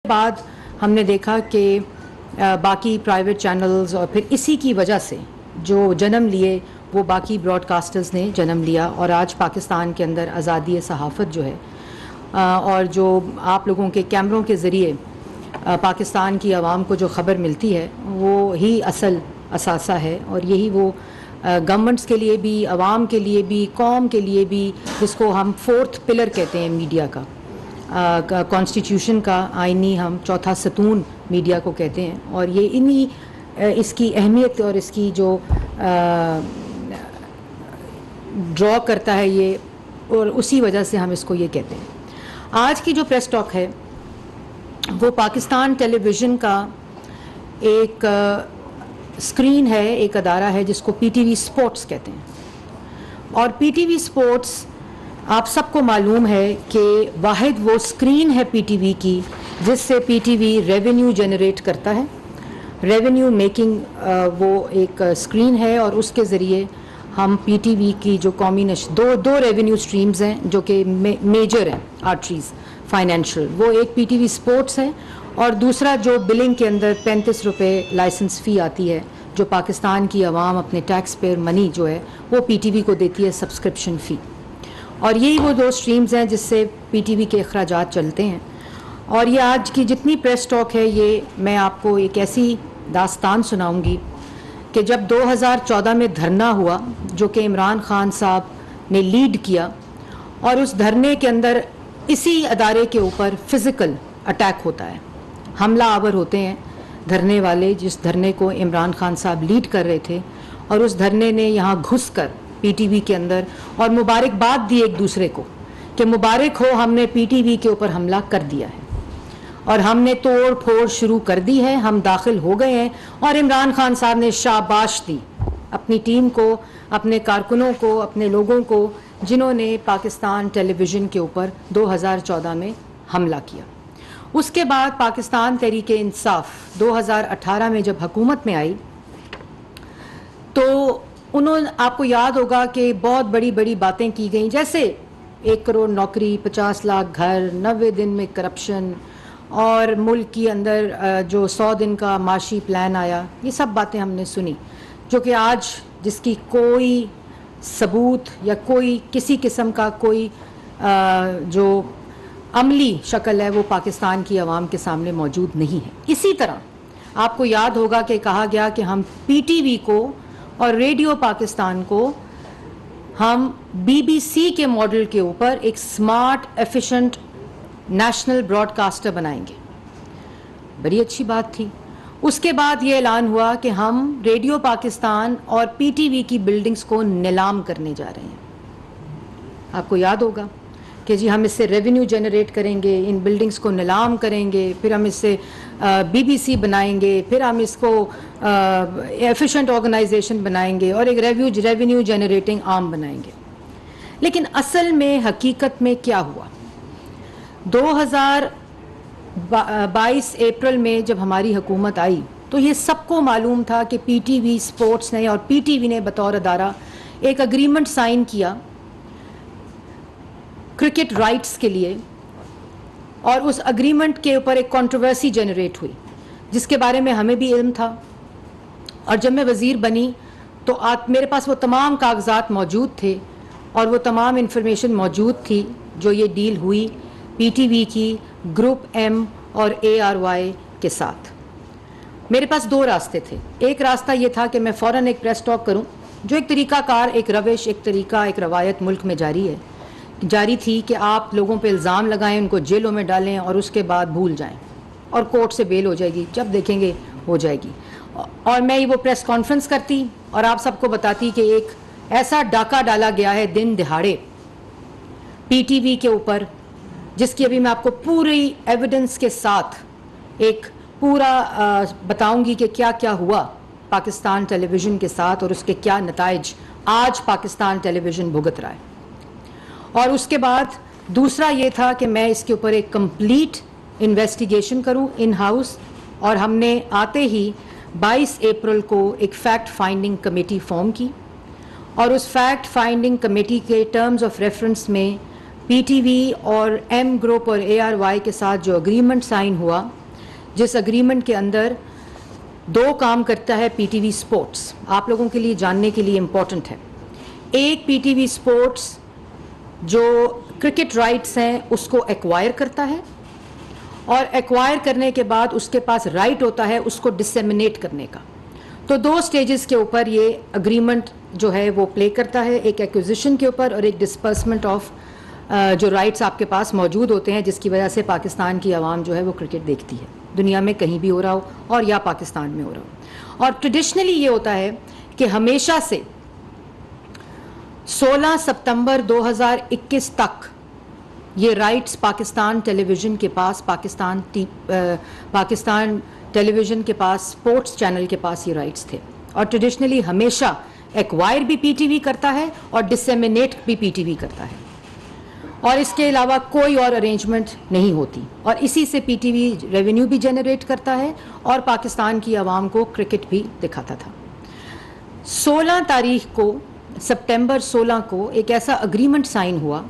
बाद हमने देखा कि बाकी प्राइवेट चैनल्स और फिर इसी की वजह से जो जन्म लिए वो बाकी ब्रॉडकास्टर्स ने जन्म लिया और आज पाकिस्तान के अंदर आज़ादी सहाफ़त जो है और जो आप लोगों के कैमरों के ज़रिए पाकिस्तान की आवाम को जो ख़बर मिलती है वो ही असल असासा है और यही वो गवर्नमेंट्स के लिए भी, आवाम के लिए भी, कौम के लिए भी, जिसको हम फोर्थ पिलर कहते हैं मीडिया का, कॉन्स्टिट्यूशन का आईनी हम चौथा सतून मीडिया को कहते हैं और ये इन्हीं इसकी अहमियत और इसकी जो ड्रॉ करता है ये, और उसी वजह से हम इसको ये कहते हैं। आज की जो प्रेस टॉक है वो पाकिस्तान टेलीविज़न का एक स्क्रीन है, एक अदारा है जिसको पीटीवी स्पोर्ट्स कहते हैं और पीटीवी स्पोर्ट्स आप सबको मालूम है कि वाहिद वो स्क्रीन है पीटीवी की जिससे पीटीवी रेवेन्यू जनरेट करता है। रेवेन्यू मेकिंग वो एक स्क्रीन है और उसके ज़रिए हम पीटीवी की जो कौमी दो रेवेन्यू स्ट्रीम्स हैं जो कि मेजर हैं, आर्टरीज फाइनेंशियल, वो एक पीटीवी स्पोर्ट्स है और दूसरा जो बिलिंग के अंदर 35 रुपये लाइसेंस फ़ी आती है जो पाकिस्तान की आवाम अपने टैक्स पेयर मनी जो है वो पीटीवी को देती है सब्सक्रिप्शन फ़ी, और यही वो दो स्ट्रीम्स हैं जिससे पीटीवी के अखराजात चलते हैं। और ये आज की जितनी प्रेस टॉक है ये मैं आपको एक ऐसी दास्तान सुनाऊंगी कि जब 2014 में धरना हुआ जो कि इमरान खान साहब ने लीड किया और उस धरने के अंदर इसी अदारे के ऊपर फ़िज़िकल अटैक होता है, हमला आवर होते हैं धरने वाले, जिस धरने को इमरान खान साहब लीड कर रहे थे और उस धरने ने यहाँ घुसकर पीटीवी के अंदर और मुबारकबाद दी एक दूसरे को कि मुबारक हो, हमने पीटीवी के ऊपर हमला कर दिया है और हमने तोड़ फोड़ शुरू कर दी है, हम दाखिल हो गए हैं। और इमरान खान साहब ने शाबाश दी अपनी टीम को, अपने कारकुनों को, अपने लोगों को जिन्होंने पाकिस्तान टेलीविज़न के ऊपर 2014 में हमला किया। उसके बाद पाकिस्तान तहरीक इंसाफ 2018 में जब हुकूमत में आई तो उन्होंने, आपको याद होगा कि बहुत बड़ी बड़ी बातें की गई, जैसे 1 करोड़ नौकरी, 50 लाख घर, 90 दिन में करप्शन और मुल्क के अंदर जो 100 दिन का माशी प्लान आया, ये सब बातें हमने सुनी जो कि आज जिसकी कोई सबूत या कोई किसी किस्म का कोई जो अमली शक्ल है वो पाकिस्तान की आवाम के सामने मौजूद नहीं है। इसी तरह आपको याद होगा कि कहा गया कि हम पीटीवी को और रेडियो पाकिस्तान को हम बीबीसी के मॉडल के ऊपर एक स्मार्ट एफिशिएंट नेशनल ब्रॉडकास्टर बनाएंगे। बड़ी अच्छी बात थी। उसके बाद ये ऐलान हुआ कि हम रेडियो पाकिस्तान और पीटीवी की बिल्डिंग्स को नीलाम करने जा रहे हैं। आपको याद होगा कि जी हम इससे रेवेन्यू जनरेट करेंगे, इन बिल्डिंग्स को नीलाम करेंगे, फिर हम इससे बीबीसी बनाएंगे, फिर हम इसको एफिशिएंट ऑर्गेनाइजेशन बनाएंगे और एक रेवेन्यू जनरेटिंग आर्म बनाएंगे। लेकिन असल में हकीकत में क्या हुआ? 2022 अप्रैल में जब हमारी हुकूमत आई तो ये सबको मालूम था कि पीटीवी स्पोर्ट्स ने और पीटीवी ने बतौर अदारा एक अग्रीमेंट साइन किया क्रिकेट राइट्स के लिए और उस अग्रीमेंट के ऊपर एक कंट्रोवर्सी जनरेट हुई जिसके बारे में हमें भी इल्म था। और जब मैं वज़ीर बनी तो मेरे पास वो तमाम कागजात मौजूद थे और वो तमाम इंफॉर्मेशन मौजूद थी जो ये डील हुई पीटीवी की ग्रुप एम और ARY के साथ। मेरे पास दो रास्ते थे। एक रास्ता ये था कि मैं फ़ौरन एक प्रेस टॉक करूं, जो एक तरीक़ाकार, एक रविश, एक तरीक़ा, एक रवायत मुल्क में जारी थी कि आप लोगों पे इल्ज़ाम लगाएं, उनको जेलों में डालें और उसके बाद भूल जाएं और कोर्ट से बेल हो जाएगी, जब देखेंगे हो जाएगी। और मैं वो प्रेस कॉन्फ्रेंस करती और आप सबको बताती कि एक ऐसा डाका डाला गया है दिन दिहाड़े पीटीवी के ऊपर, जिसकी अभी मैं आपको पूरी एविडेंस के साथ एक पूरा बताऊंगी कि क्या क्या हुआ पाकिस्तान टेलीविज़न के साथ और उसके क्या नताइज आज पाकिस्तान टेलीविज़न भुगत रहा है। और उसके बाद दूसरा ये था कि मैं इसके ऊपर एक कंप्लीट इन्वेस्टिगेशन करूं इन हाउस, और हमने आते ही 22 अप्रैल को एक फैक्ट फाइंडिंग कमेटी फॉर्म की और उस फैक्ट फाइंडिंग कमेटी के टर्म्स ऑफ रेफरेंस में पीटीवी और एम ग्रुप और ARY के साथ जो अग्रीमेंट साइन हुआ, जिस अग्रीमेंट के अंदर 2 काम करता है पीटीवी स्पोर्ट्स, आप लोगों के लिए जानने के लिए इम्पोर्टेंट है। एक, पीटीवी स्पोर्ट्स जो क्रिकेट राइट्स हैं उसको एक्वायर करता है, और एक्वायर करने के बाद उसके पास राइट होता है उसको डिसेमिनेट करने का। तो 2 स्टेजेस के ऊपर ये अग्रीमेंट जो है वो प्ले करता है, एक एक्विजिशन के ऊपर और एक डिस्पर्समेंट ऑफ जो राइट्स आपके पास मौजूद होते हैं, जिसकी वजह से पाकिस्तान की आवाम जो है वो क्रिकेट देखती है, दुनिया में कहीं भी हो रहा हो और या पाकिस्तान में हो रहा हो। और ट्रेडिशनली ये होता है कि हमेशा से 16 सितंबर 2021 तक ये राइट्स पाकिस्तान टेलीविज़न के पास, पाकिस्तान टेलीविज़न के पास, स्पोर्ट्स चैनल के पास ये राइट्स थे। और ट्रेडिशनली हमेशा एक्वायर भी पीटीवी करता है और डिसेमिनेट भी पीटीवी करता है, और इसके अलावा कोई और अरेंजमेंट नहीं होती। और इसी से पीटीवी रेवेन्यू भी जनरेट करता है और पाकिस्तान की आवाम को क्रिकेट भी दिखाता था। 16 तारीख को, सितंबर 16 को एक ऐसा अग्रीमेंट साइन हुआ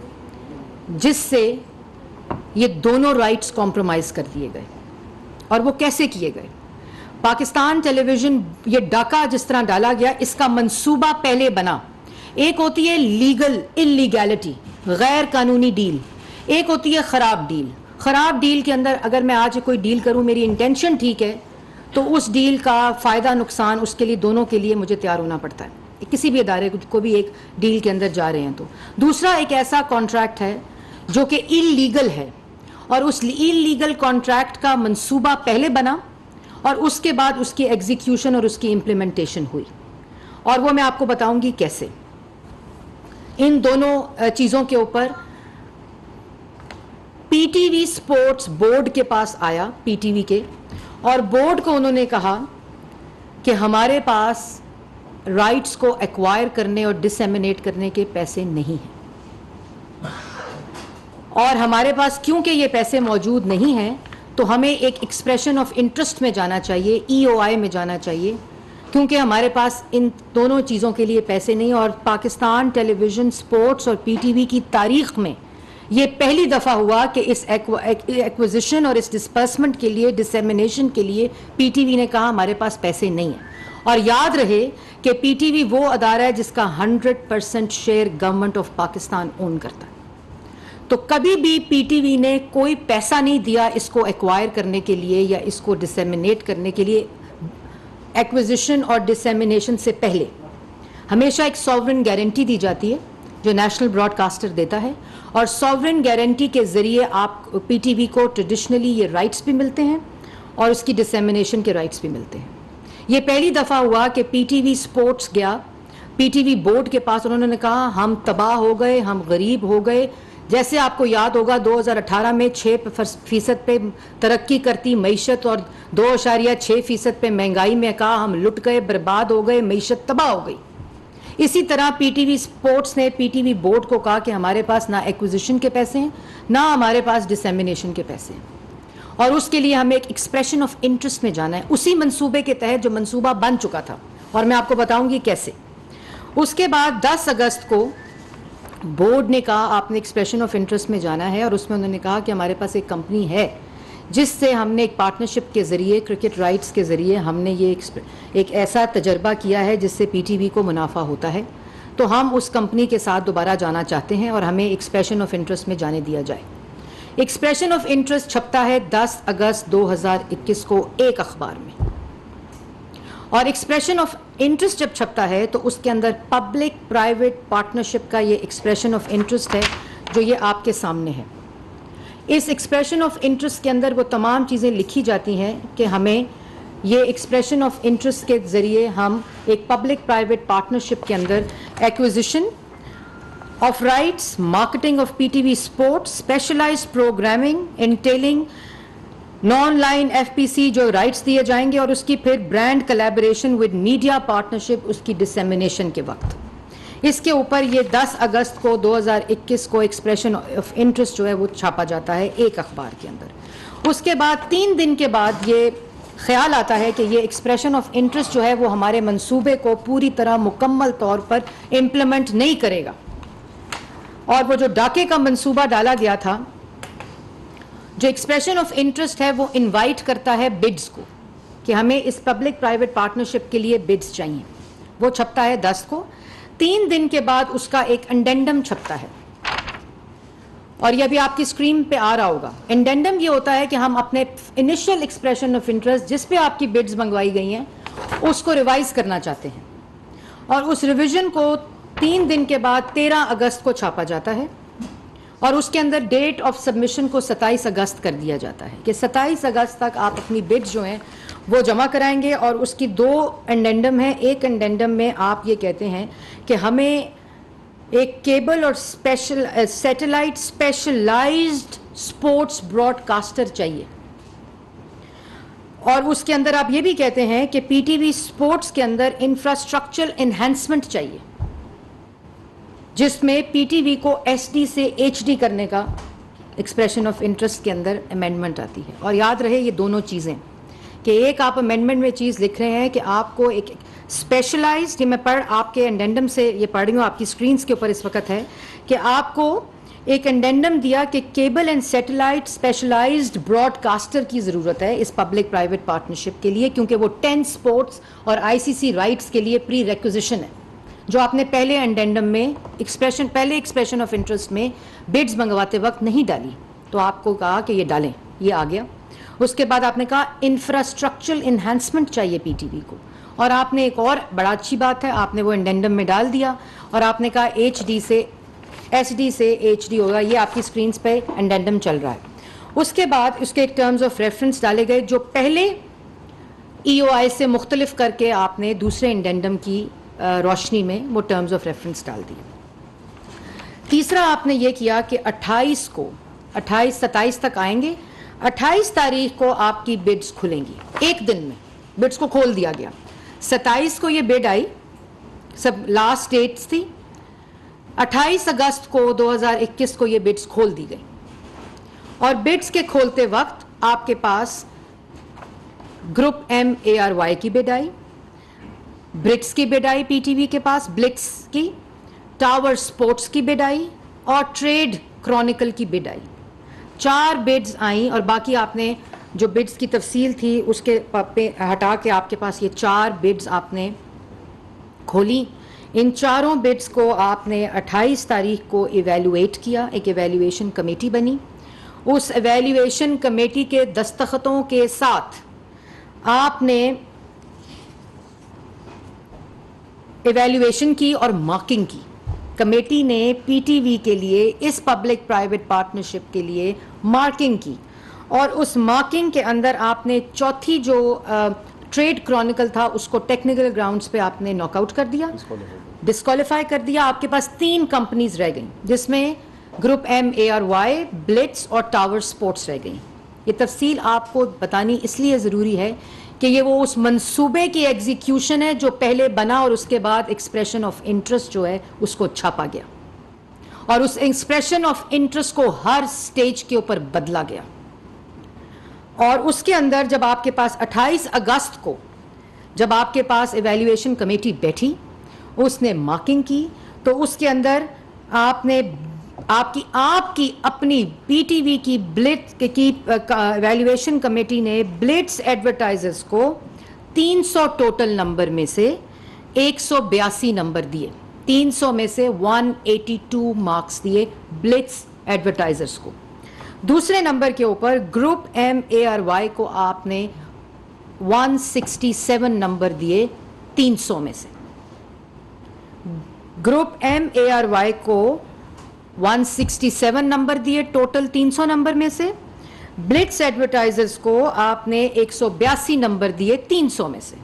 जिससे ये दोनों राइट्स कॉम्प्रोमाइज़ कर दिए गए। और वो कैसे किए गए? पाकिस्तान टेलीविज़न, ये डाका जिस तरह डाला गया, इसका मंसूबा पहले बना। एक होती है लीगल इलीगैलिटी, गैर कानूनी डील, एक होती है ख़राब डील। ख़राब डील के अंदर अगर मैं आज कोई डील करूं, मेरी इंटेंशन ठीक है, तो उस डील का फ़ायदा नुकसान उसके लिए, दोनों के लिए मुझे तैयार होना पड़ता है, किसी भी इदारे को भी एक डील के अंदर जा रहे हैं तो। दूसरा एक ऐसा कॉन्ट्रैक्ट है जो कि इलीगल है, और उस इलीगल कॉन्ट्रैक्ट का मंसूबा पहले बना और उसके बाद उसकी एग्जीक्यूशन और उसकी इम्प्लीमेंटेशन हुई, और वो मैं आपको बताऊंगी कैसे। इन दोनों चीज़ों के ऊपर पीटीवी स्पोर्ट्स बोर्ड के पास आया, पीटीवी के, और बोर्ड को उन्होंने कहा कि हमारे पास राइट्स को एक्वायर करने और डिसेमिनेट करने के पैसे नहीं हैं, और हमारे पास क्योंकि ये पैसे मौजूद नहीं हैं तो हमें एक एक्सप्रेशन ऑफ इंटरेस्ट में जाना चाहिए, EOI में जाना चाहिए, क्योंकि हमारे पास इन दोनों चीज़ों के लिए पैसे नहीं। और पाकिस्तान टेलीविज़न, स्पोर्ट्स और पीटीवी की तारीख में ये पहली दफ़ा हुआ कि इस एक्विजिशन और इस डिस्पर्समेंट के लिए, डिसेमिनेशन के लिए पीटीवी ने कहा हमारे पास पैसे नहीं हैं। और याद रहे कि पीटीवी वो अदारा है जिसका 100% share government of Pakistan own करता है, तो कभी भी पीटीवी ने कोई पैसा नहीं दिया इसको एक्वायर करने के लिए या इसको डिसेमिनेट करने के लिए। एक्विजिशन और डिसेमिनेशन से पहले हमेशा एक सॉवरेन गारंटी दी जाती है जो नेशनल ब्रॉडकास्टर देता है, और सॉवरेन गारंटी के ज़रिए आप पीटीवी को ट्रेडिशनली ये राइट्स भी मिलते हैं और उसकी डिसेमिनेशन के राइट्स भी मिलते हैं। ये पहली दफ़ा हुआ कि पीटीवी स्पोर्ट्स गया पीटीवी बोर्ड के पास, उन्होंने कहा हम तबाह हो गए, हम गरीब हो गए। जैसे आपको याद होगा 2018 में 6% पे तरक्की करती मईशत और 2.6% पे महंगाई में कहा हम लुट गए, बर्बाद हो गए, मईशत तबाह हो गई। इसी तरह पीटीवी स्पोर्ट्स ने पीटीवी बोर्ड को कहा कि हमारे पास ना एक्विजिशन के पैसे हैं, ना हमारे पास डिसेमिनेशन के पैसे हैं, और उसके लिए हमें एक एक्सप्रेशन ऑफ इंटरेस्ट में जाना है, उसी मंसूबे के तहत जो मंसूबा बन चुका था, और मैं आपको बताऊंगी कैसे। उसके बाद 10 अगस्त को बोर्ड ने कहा आपने एक्सप्रेशन ऑफ इंटरेस्ट में जाना है, और उसमें उन्होंने कहा कि हमारे पास एक कंपनी है जिससे हमने एक पार्टनरशिप के ज़रिए, क्रिकेट राइट्स के ज़रिए हमने ये एक ऐसा तजर्बा किया है जिससे पीटीवी को मुनाफा होता है, तो हम उस कंपनी के साथ दोबारा जाना चाहते हैं और हमें एक्सप्रेशन ऑफ इंटरेस्ट में जाने दिया जाए। एक्सप्रेशन ऑफ इंटरेस्ट छपता है 10 अगस्त 2021 को एक अखबार में, और एक्सप्रेशन ऑफ इंटरेस्ट जब छपता है तो उसके अंदर पब्लिक प्राइवेट पार्टनरशिप का ये एक्सप्रेशन ऑफ इंटरेस्ट है जो ये आपके सामने है। इस एक्सप्रेशन ऑफ इंटरेस्ट के अंदर वो तमाम चीज़ें लिखी जाती हैं कि हमें ये एक्सप्रेशन ऑफ इंटरेस्ट के ज़रिए हम एक पब्लिक प्राइवेट पार्टनरशिप के अंदर acquisition of rights, marketing of PTV sports, specialized programming इंटेलिंग नॉन लाइन FPC जो राइट्स दिए जाएंगे, और उसकी फिर brand collaboration with media partnership उसकी डिसेमिनेशन के वक्त। इसके ऊपर ये 10 अगस्त को 2021 को एक्सप्रेशन ऑफ इंटरेस्ट जो है वो छापा जाता है एक अखबार के अंदर। उसके बाद 3 दिन के बाद ये ख्याल आता है कि ये एक्सप्रेशन ऑफ इंटरेस्ट जो है वो हमारे मंसूबे को पूरी तरह मुकम्मल तौर पर इम्प्लीमेंट नहीं करेगा, और वो जो डाके का मंसूबा डाला गया था, जो एक्सप्रेशन ऑफ इंटरेस्ट है वो इनवाइट करता है बिड्स को कि हमें इस पब्लिक प्राइवेट पार्टनरशिप के लिए बिड्स चाहिए। वो छपता है 10 को। 3 दिन के बाद उसका एक एंडेंडम छपता है और यह भी आपकी स्क्रीन पे आ रहा होगा। एंडेंडम ये होता है कि हम अपने इनिशियल एक्सप्रेशन ऑफ इंटरेस्ट जिस पे आपकी बिड्स मंगवाई गई हैं उसको रिवाइज करना चाहते हैं और उस रिवीजन को 3 दिन के बाद 13 अगस्त को छापा जाता है और उसके अंदर डेट ऑफ सबमिशन को 27 अगस्त कर दिया जाता है कि 27 अगस्त तक आप अपनी बिड्स जो हैं वो जमा कराएंगे। और उसकी 2 एंडेंडम है। एक एंडेंडम में आप ये कहते हैं कि हमें एक केबल और special satellite specialized sports broadcaster चाहिए और उसके अंदर आप ये भी कहते हैं कि पीटीवी स्पोर्ट्स के अंदर इंफ्रास्ट्रक्चर एनहांसमेंट चाहिए जिसमें पीटीवी को एसडी से एचडी करने का एक्सप्रेशन ऑफ इंटरेस्ट के अंदर अमेंडमेंट आती है। और याद रहे ये दोनों चीज़ें कि एक आप अमेंडमेंट में चीज़ लिख रहे हैं कि आपको एक स्पेशलाइज्ड, ये मैं आपके एंडेंडम से ये पढ़ रही हूँ, आपकी स्क्रीन्स के ऊपर इस वक्त है कि आपको एक एंडेंडम दिया कि cable and satellite specialized broadcaster की ज़रूरत है इस पब्लिक प्राइवेट पार्टनरशिप के लिए क्योंकि वो 10 स्पोर्ट्स और आईसीसी राइट्स के लिए प्री रेक्विजिशन है जो आपने पहले एंडेंडम में पहले एक्सप्रेशन ऑफ इंटरेस्ट में बिड्स मंगवाते वक्त नहीं डाली। तो आपको कहा कि ये डालें, ये आ गया। उसके बाद आपने कहा इंफ्रास्ट्रक्चरल इन्हांसमेंट चाहिए पीटीवी को और आपने एक और बड़ा अच्छी बात है, आपने वो एंडेंडम में डाल दिया और आपने कहा एचडी से एसडी से एचडी होगा। ये आपकी स्क्रीन पे एंडेंडम चल रहा है। उसके बाद उसके एक टर्म्स ऑफ रेफरेंस डाले गए जो पहले ईओआई से मुख्तलिफ करके आपने दूसरे एंडेंडम की रोशनी में वो टर्म्स ऑफ रेफरेंस डाल दिए। तीसरा आपने ये किया कि 27 तक आएंगे। 28 तारीख को आपकी बिड्स खुलेंगी, एक दिन में बिड्स को खोल दिया गया। 27 को ये बिड आई, सब लास्ट डेट्स थी। 28 अगस्त को 2021 को ये बिड्स खोल दी गई और बिड्स के खोलते वक्त आपके पास ग्रुप MARY की बिड आई, ब्रिट्स की बिड आई पीटीवी के पास, ब्लिट्स की, टावर स्पोर्ट्स की बिड आई और ट्रेड क्रॉनिकल की बिड आई। 4 बिड्स आई और बाकी आपने जो बिड्स की तफसील थी उसके पे हटा के आपके पास ये 4 बिड्स आपने खोली। इन चारों बिड्स को आपने 28 तारीख को इवेलुएट किया, एक इवेल्युएशन कमेटी बनी। उस इवेल्युएशन कमेटी के दस्तखतों के साथ आपने इवेल्युएशन की और मार्किंग की। कमेटी ने पीटीवी के लिए इस पब्लिक प्राइवेट पार्टनरशिप के लिए मार्किंग की और उस मार्किंग के अंदर आपने चौथी जो ट्रेड क्रॉनिकल था उसको टेक्निकल ग्राउंड्स पे आपने नॉकआउट कर दिया, डिस्क्वालीफाई कर दिया। आपके पास 3 कंपनीज रह गई जिसमें ग्रुप MARY, ब्लिट्स और टावर स्पोर्ट्स रह गई। ये तफसील आपको बतानी इसलिए ज़रूरी है कि ये वो उस मंसूबे की एग्जीक्यूशन है जो पहले बना और उसके बाद एक्सप्रेशन ऑफ इंटरेस्ट जो है उसको छापा गया और उस एक्सप्रेशन ऑफ इंटरेस्ट को हर स्टेज के ऊपर बदला गया। और उसके अंदर जब आपके पास 28 अगस्त को जब आपके पास इवेल्युएशन कमेटी बैठी, उसने मार्किंग की, तो उसके अंदर आपने आपकी अपनी पीटीवी की ब्लिट्स की इवेल्युएशन कमेटी ने ब्लिट्स एडवर्टाइजर्स को 300 टोटल नंबर में से 182 नंबर दिए। 300 में से 182 मार्क्स दिए ब्लिट्स एडवर्टाइजर्स को। दूसरे नंबर के ऊपर ग्रुप MARY को आपने 167 नंबर दिए 300 में से। ग्रुप MARY को 167 नंबर दिए टोटल 300 नंबर में से। ब्लिट्स एडवर्टाइजर्स को आपने 182 नंबर दिए 300 में से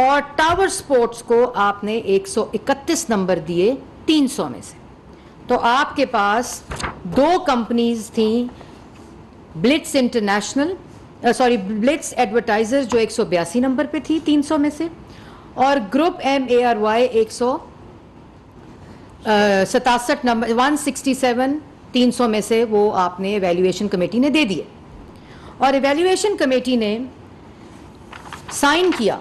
और टावर स्पोर्ट्स को आपने 131 नंबर दिए 300 में से। तो आपके पास 2 कंपनीज थी, ब्लिट्स ब्लिट्स एडवर्टाइजर्स जो 182 नंबर पे थी 300 में से और ग्रुप MARY 167 नंबर 167 300 में से वो आपने इवेल्युएशन कमेटी ने दे दिए। और इवेल्युएशन कमेटी ने साइन किया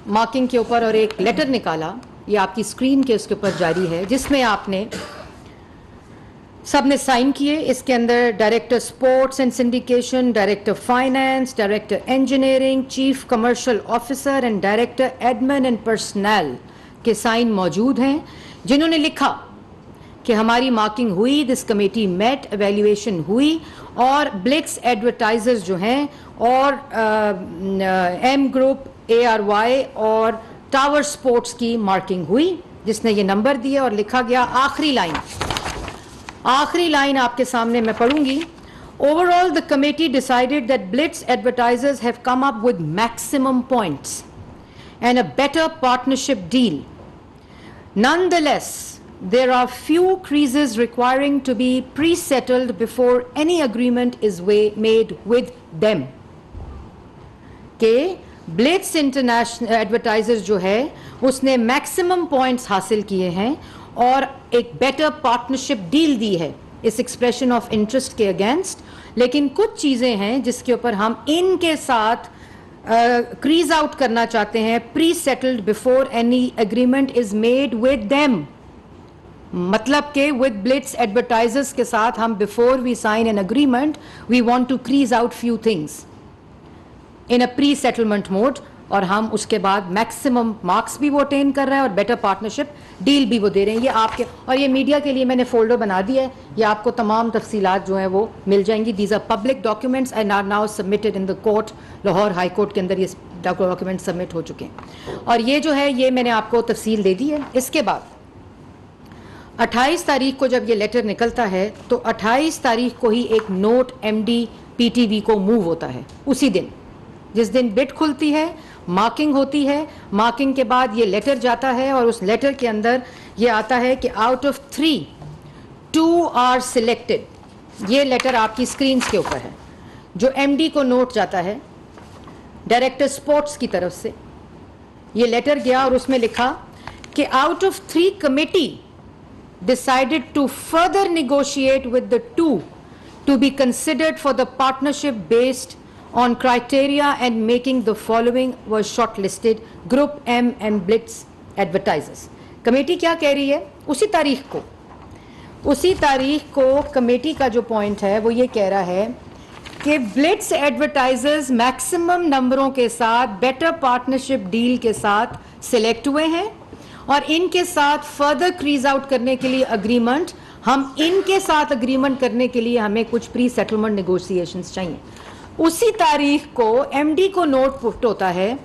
मार्किंग के ऊपर और एक लेटर निकाला, ये आपकी स्क्रीन के उसके ऊपर जारी है, जिसमें आपने सब ने साइन किए। इसके अंदर director sports and syndication, director finance, director engineering, chief commercial officer and director admin and personal के साइन मौजूद हैं, जिन्होंने लिखा कि हमारी मार्किंग हुई, दिस कमेटी मेट, एवेल्युएशन हुई और ब्लिट्स एडवर्टाइजर्स जो हैं और एम ग्रुप, ARY और टावर स्पोर्ट्स की मार्किंग हुई, जिसने ये नंबर दिए और लिखा गया आखिरी लाइन आपके सामने मैं पढ़ूंगी। Overall the committee decided that Blitz advertisers have come up with maximum points and a better partnership deal. Nonetheless, there are few creases requiring to be pre-settled before any agreement is made with them. के Blitz international advertisers जो है उसने maximum points हासिल किए हैं और एक better partnership deal दी है इस एक्सप्रेशन ऑफ इंटरेस्ट के अगेंस्ट, लेकिन कुछ चीज़ें हैं जिसके ऊपर हम इनके साथ क्रीज आउट करना चाहते हैं, pre settled before any agreement is made with them. मतलब के विद ब्लिट्स एडवर्टाइजर्स के साथ हम before we sign an agreement we want to crease out few things in a pre settlement mode, और हम उसके बाद मैक्सिमम मार्क्स भी वो अटेन कर रहे हैं और बेटर पार्टनरशिप डील भी वो दे रहे हैं। ये आपके और ये मीडिया के लिए मैंने फोल्डर बना दिया है, ये आपको तमाम तफसीलात जो हैं वो मिल जाएंगी। These are public documents and are now submitted in the court. Lahore high court के अंदर ये डॉक्यूमेंट सबमिट हो चुके हैं और ये जो है ये मैंने आपको तफसील दे दी है। इसके बाद 28 तारीख को जब ये लेटर निकलता है तो 28 तारीख को ही एक नोट MD PTV को मूव होता है। उसी दिन जिस दिन बिड खुलती है, मार्किंग होती है, मार्किंग के बाद ये लेटर जाता है और उस लेटर के अंदर ये आता है कि आउट ऑफ 3 2 आर सिलेक्टेड। ये लेटर आपकी स्क्रीन के ऊपर है, जो MD को नोट जाता है डायरेक्टर स्पोर्ट्स की तरफ से। ये लेटर गया और उसमें लिखा कि out of 3 committee decided to further negotiate with the 2 to be considered for the partnership based on criteria and making the following was shortlisted group M and Blitz advertisers। Committee क्या कह रही है? उसी तारीख को कमेटी का जो point है वो ये कह रहा है कि ब्लिट्स एडवर्टाइजर्स मैक्सिमम नंबरों के साथ बेटर पार्टनरशिप डील के साथ सिलेक्ट हुए हैं और इनके साथ फर्दर क्रीज आउट करने के लिए अग्रीमेंट, हम इनके साथ अग्रीमेंट करने के लिए हमें कुछ प्री सेटलमेंट नेगोशिएशंस चाहिए। उसी तारीख को MD को नोट पुट होता है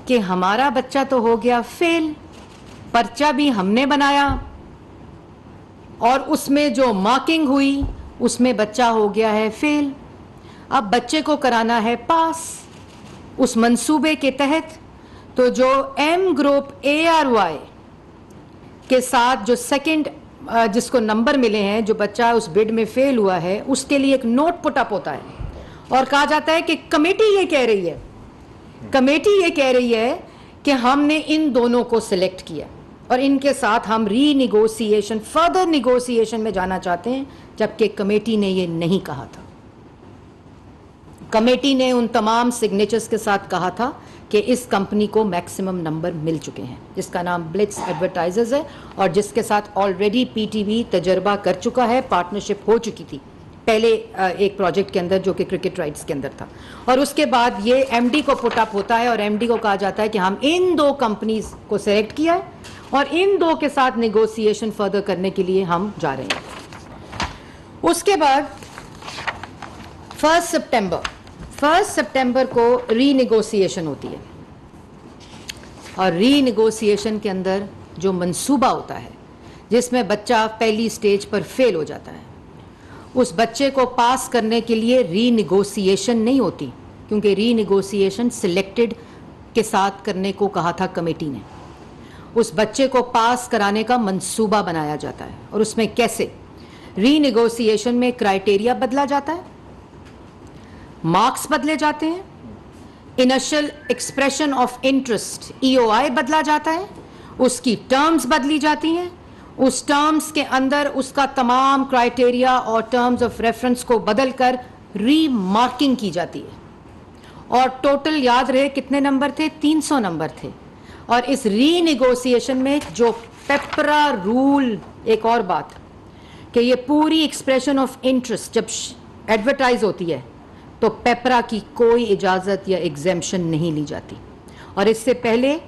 कि हमारा बच्चा तो हो गया फेल, पर्चा भी हमने बनाया और उसमें जो मार्किंग हुई उसमें बच्चा हो गया है फेल। अब बच्चे को कराना है पास उस मंसूबे के तहत। तो जो M ग्रुप ARY के साथ जो सेकंड जिसको नंबर मिले हैं, जो बच्चा उस बिड में फेल हुआ है, उसके लिए एक नोट पुट अप होता है और कहा जाता है कि कमेटी ये कह रही है कि हमने इन दोनों को सिलेक्ट किया और इनके साथ हम रीनिगोशिएशन, फर्दर निगोशिएशन में जाना चाहते हैं, जबकि कमेटी ने ये नहीं कहा था। कमेटी ने उन तमाम सिग्नेचर्स के साथ कहा था कि इस कंपनी को मैक्सिमम नंबर मिल चुके हैं, जिसका नाम ब्लिट्स एडवर्टाइजर्स है और जिसके साथ ऑलरेडी PTV तजर्बा कर चुका है, पार्टनरशिप हो चुकी थी पहले एक प्रोजेक्ट के अंदर जो कि क्रिकेट राइट्स के अंदर था। और उसके बाद ये MD को पुट अप होता है और MD को कहा जाता है कि हम इन 2 कंपनीज को सिलेक्ट किया है और इन 2 के साथ नेगोशिएशन फर्दर करने के लिए हम जा रहे हैं। उसके बाद 1 सितंबर को रीनिगोशिएशन होती है और रीनिगोशिएशन के अंदर जो मंसूबा होता है जिसमें बच्चा पहली स्टेज पर फेल हो जाता है, उस बच्चे को पास करने के लिए रीनिगोशिएशन नहीं होती, क्योंकि रीनिगोशिएशन सिलेक्टेड के साथ करने को कहा था कमेटी ने। उस बच्चे को पास कराने का मंसूबा बनाया जाता है और उसमें कैसे रीनिगोशिएशन में क्राइटेरिया बदला जाता है, मार्क्स बदले जाते हैं, initial expression of interest EOI बदला जाता है, उसकी टर्म्स बदली जाती हैं, उस टर्म्स के अंदर उसका तमाम क्राइटेरिया और टर्म्स ऑफ रेफरेंस को बदलकर रीमार्किंग की जाती है और टोटल याद रहे कितने नंबर थे? 300 नंबर थे। और इस रीनिगोशिएशन में जो पेपरा रूल, एक और बात कि ये पूरी एक्सप्रेशन ऑफ इंटरेस्ट जब एडवर्टाइज होती है तो पेपरा की कोई इजाज़त या एग्जेम्पशन नहीं ली जाती। और इससे पहले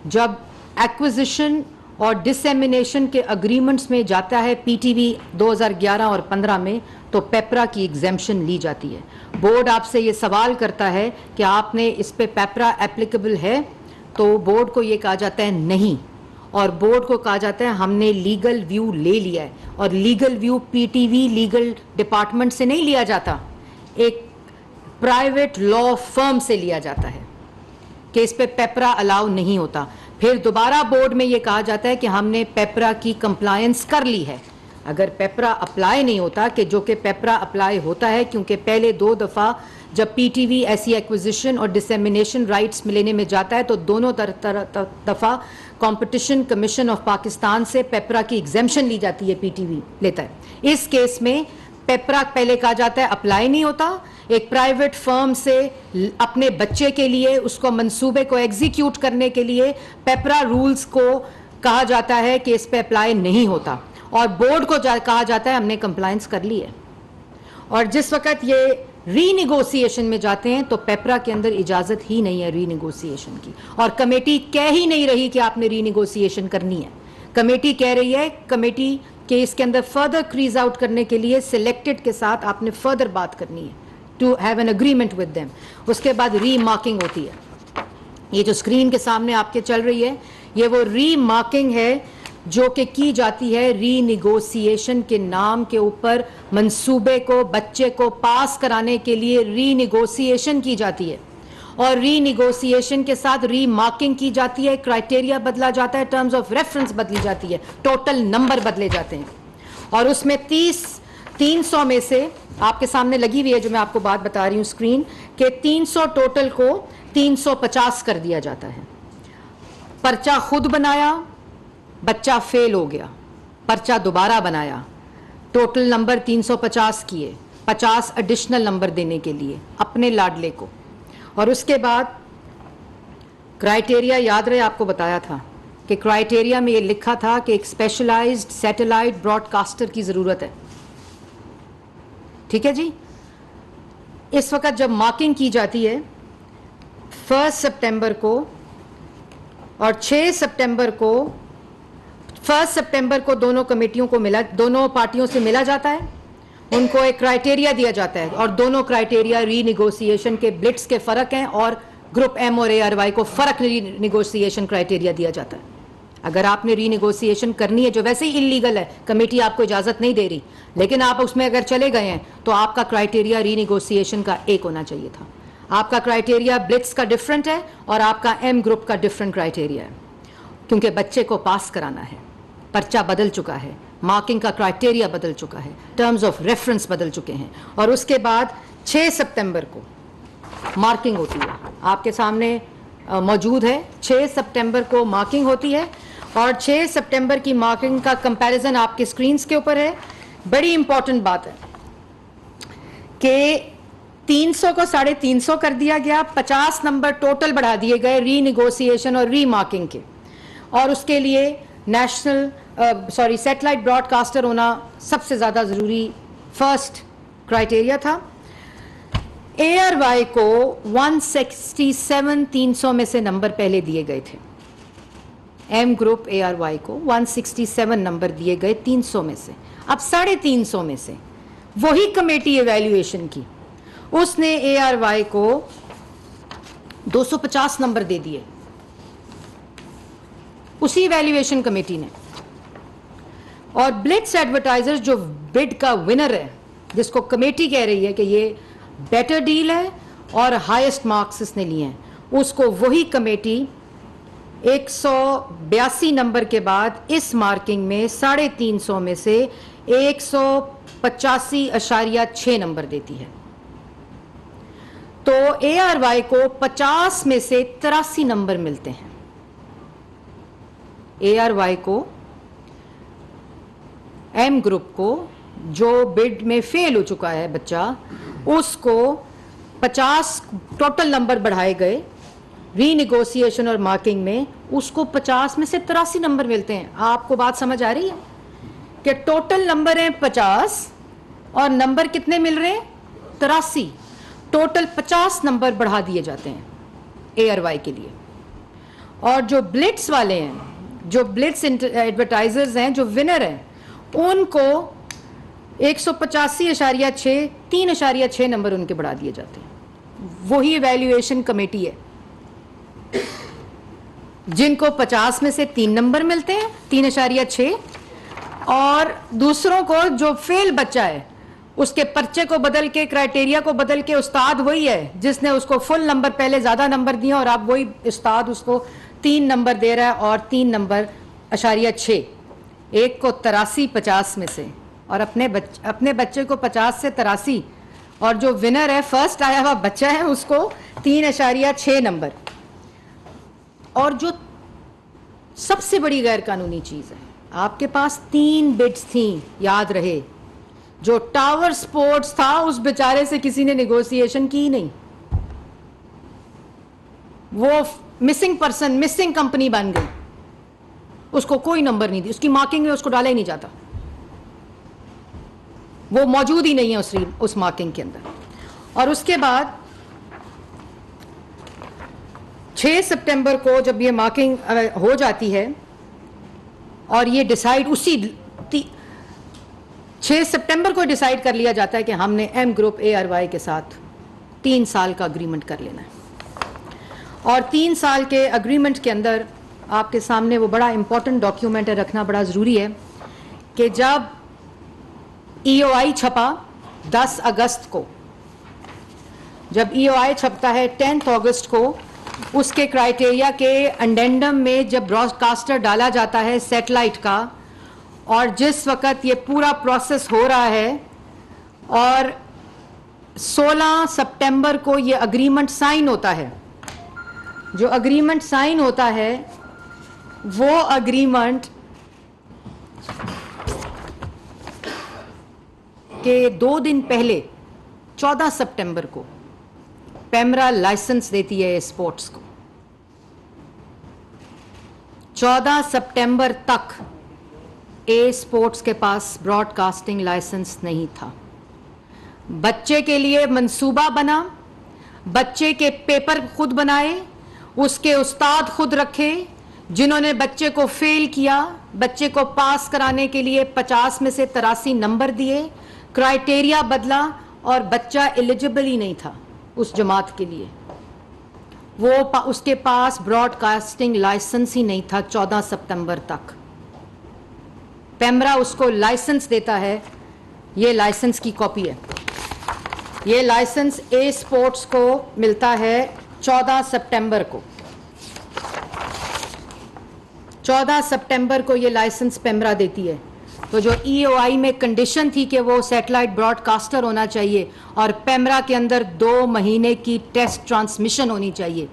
जब एक्विजिशन और डिसेमिनेशन के अग्रीमेंट्स में जाता है पीटीवी 2011 और 15 में, तो पेपरा की एग्जेम्पशन ली जाती है। बोर्ड आपसे ये सवाल करता है कि आपने इस पे पेपरा एप्लीकेबल है, तो बोर्ड को ये कहा जाता है नहीं, और बोर्ड को कहा जाता है हमने लीगल व्यू ले लिया है। और legal view PTV legal department से नहीं लिया जाता, एक प्राइवेट लॉ फर्म से लिया जाता है कि इस पे पेपरा अलाउ नहीं होता। फिर दोबारा बोर्ड में ये कहा जाता है कि हमने पेपरा की कंप्लायंस कर ली है। अगर पेपरा अप्लाई नहीं होता, कि जो कि पेपरा अप्लाई होता है क्योंकि पहले 2 दफ़ा जब पीटीवी ऐसी एक्विजिशन और डिसेमिनेशन राइट्स लेने में जाता है तो दोनों दफ़ा कंपटीशन कमीशन ऑफ पाकिस्तान से पेपरा की एग्जेम्पशन ली जाती है, पीटीवी लेता है। इस केस में पेपरा पहले कहा जाता है अप्लाई नहीं होता, एक प्राइवेट फर्म से अपने बच्चे के लिए उसको मंसूबे को एग्जीक्यूट करने के लिए पेपरा रूल्स को कहा जाता है कि इस पे अप्लाई नहीं होता, और बोर्ड को कहा जाता है हमने कंप्लायंस कर ली है। और जिस वक्त ये रीनिगोशिएशन में जाते हैं तो पेपरा के अंदर इजाज़त ही नहीं है रीनिगोशिएशन की, और कमेटी कह ही नहीं रही कि आपने रीनिगोशिएशन करनी है। कमेटी कह रही है, कमेटी के इसके अंदर फर्दर क्रीज आउट करने के लिए सिलेक्टेड के साथ आपने फर्दर बात करनी है, to have an agreement with them. उसके बाद रीमार्किंग होती है। ये जो स्क्रीन के सामने आपके चल रही है, ये वो रीमार्किंग है जो कि की जाती है रीनिगोशिएशन के नाम के ऊपर। मंसूबे को बच्चे को पास कराने के लिए रीनिगोशिएशन की जाती है, और रीनिगोशिएशन के साथ रीमार्किंग की जाती है, क्राइटेरिया बदला जाता है, टर्म्स ऑफ रेफरेंस बदली जाती है, टोटल नंबर बदले जाते हैं। और उसमें 300 में से आपके सामने लगी हुई है जो मैं आपको बात बता रही हूँ स्क्रीन के 300 टोटल को 350 कर दिया जाता है। पर्चा खुद बनाया, बच्चा फेल हो गया, पर्चा दोबारा बनाया, टोटल नंबर 350 किए, 50 एडिशनल नंबर देने के लिए अपने लाडले को। और उसके बाद क्राइटेरिया याद रहे, आपको बताया था कि क्राइटेरिया में ये लिखा था कि एक स्पेशलाइज्ड सैटेलाइट ब्रॉडकास्टर की ज़रूरत है। ठीक है जी। इस वक्त जब मार्किंग की जाती है 1 सितंबर को और 6 सितंबर को, 1 सितंबर को दोनों कमेटियों को मिला, दोनों पार्टियों से मिला जाता है, उनको एक क्राइटेरिया दिया जाता है, और दोनों क्राइटेरिया रीनिगोशिएशन के ब्लिट्स के फ़र्क हैं, और ग्रुप एम और ARY को फ़र्क रीनिगोशिएशन क्राइटेरिया दिया जाता है। अगर आपने रीनिगोशिएशन करनी है जो वैसे ही इलीगल है, कमेटी आपको इजाज़त नहीं दे रही, लेकिन आप उसमें अगर चले गए हैं तो आपका क्राइटेरिया रीनिगोशिएशन का एक होना चाहिए था। आपका क्राइटेरिया ब्लिट्स का डिफरेंट है और आपका एम ग्रुप का डिफरेंट क्राइटेरिया है, क्योंकि बच्चे को पास कराना है। पर्चा बदल चुका है, मार्किंग का क्राइटेरिया बदल चुका है, टर्म्स ऑफ रेफरेंस बदल चुके हैं। और उसके बाद 6 सितंबर को मार्किंग होती है, आपके सामने मौजूद है। 6 सितंबर को मार्किंग होती है, और 6 सितंबर की मार्किंग का कंपैरिजन आपके स्क्रीन्स के ऊपर है। बड़ी इंपॉर्टेंट बात है कि 300 को 350 कर दिया गया, 50 नंबर टोटल बढ़ा दिए गए रीनिगोशिएशन और रीमार्किंग के, और उसके लिए सैटेलाइट ब्रॉडकास्टर होना सबसे ज़्यादा ज़रूरी फर्स्ट क्राइटेरिया था। ARY को 167 300 में से नंबर पहले दिए गए थे। एम ग्रुप ARY को 167 नंबर दिए गए 300 में से। अब 350 में से वही कमेटी एवेल्युएशन की, उसने ARY को 250 नंबर दे दिए, उसी वैल्यूएशन कमेटी ने। और ब्लिट्स एडवर्टाइजर्स जो बिड का विनर है, जिसको कमेटी कह रही है कि ये बेटर डील है और हाईएस्ट मार्क्स इसने लिए हैं, उसको वही कमेटी 182 नंबर के बाद इस मार्किंग में 350 में से 185.6 नंबर देती है। तो ARY को 50 में से 83 नंबर मिलते हैं। ARY को, एम ग्रुप को, जो बिड में फेल हो चुका है बच्चा, उसको 50 टोटल नंबर बढ़ाए गए रीनिगोशिएशन और मार्किंग में, उसको 50 में से 83 नंबर मिलते हैं। आपको बात समझ आ रही है? कि टोटल नंबर है 50 और नंबर कितने मिल रहे हैं? 83। टोटल 50 नंबर बढ़ा दिए जाते हैं ARY के लिए। और जो ब्लिट्स वाले हैं, जो ब्लिट्स एडवर्टाइजर्स हैं, जो विनर हैं, उनको 185.6 3.6 नंबर उनके बढ़ा दिए जाते हैं। वही इवैल्यूएशन कमेटी है जिनको 50 में से 3 नंबर मिलते हैं, 3.6, और दूसरों को जो फेल बच्चा है उसके पर्चे को बदल के, क्राइटेरिया को बदल के, उस्ताद वही है जिसने उसको फुल नंबर पहले ज्यादा नंबर दिया और अब वही उस्ताद उसको 3 नंबर दे रहा है और 3 नंबर 0.6, एक को 83 50 में से, और अपने बच्चे को 50 से 83, और जो विनर है, फर्स्ट आया हुआ बच्चा है, उसको 3.6 नंबर। और जो सबसे बड़ी गैर कानूनी चीज है, आपके पास 3 बिड्स थी, याद रहे। जो टावर स्पोर्ट्स था उस बेचारे से किसी ने नेगोशिएशन की नहीं, वो मिसिंग पर्सन, मिसिंग कंपनी बन गई, उसको कोई नंबर नहीं दी, उसकी मार्किंग में उसको डाला ही नहीं जाता, वो मौजूद ही नहीं है उस मार्किंग के अंदर। और उसके बाद 6 सितंबर को जब ये मार्किंग हो जाती है और ये डिसाइड उसी 6 सितंबर को डिसाइड कर लिया जाता है कि हमने एम ग्रुप ARY के साथ 3 साल का अग्रीमेंट कर लेना है। और 3 साल के अग्रीमेंट के अंदर आपके सामने वो बड़ा इंपॉर्टेंट डॉक्यूमेंट है, रखना बड़ा ज़रूरी है कि जब EOI छपा 10 अगस्त को, जब EOI छपता है 10 अगस्त को, उसके क्राइटेरिया के अडेंडम में जब ब्रॉडकास्टर डाला जाता है सैटेलाइट का, और जिस वक्त ये पूरा प्रोसेस हो रहा है, और 16 सितंबर को ये अग्रीमेंट साइन होता है, जो अग्रीमेंट साइन होता है वो अग्रीमेंट के 2 दिन पहले 14 सितंबर को पेमरा लाइसेंस देती है स्पोर्ट्स को। 14 सितंबर तक स्पोर्ट्स के पास ब्रॉडकास्टिंग लाइसेंस नहीं था। बच्चे के लिए मंसूबा बना, बच्चे के पेपर खुद बनाए, उसके उस्ताद खुद रखे, जिन्होंने बच्चे को फेल किया, बच्चे को पास कराने के लिए 50 में से 83 नंबर दिए, क्राइटेरिया बदला, और बच्चा एलिजिबल ही नहीं था उस जमात के लिए। उसके पास ब्रॉडकास्टिंग लाइसेंस ही नहीं था 14 सितंबर तक। पेमरा उसको लाइसेंस देता है, ये लाइसेंस की कॉपी है, ये लाइसेंस स्पोर्ट्स को मिलता है 14 सितंबर को। 14 सितंबर को ये लाइसेंस पेमरा देती है। तो जो EOI में कंडीशन थी कि वो सैटेलाइट ब्रॉडकास्टर होना चाहिए और पेमरा के अंदर 2 महीने की टेस्ट ट्रांसमिशन होनी चाहिए,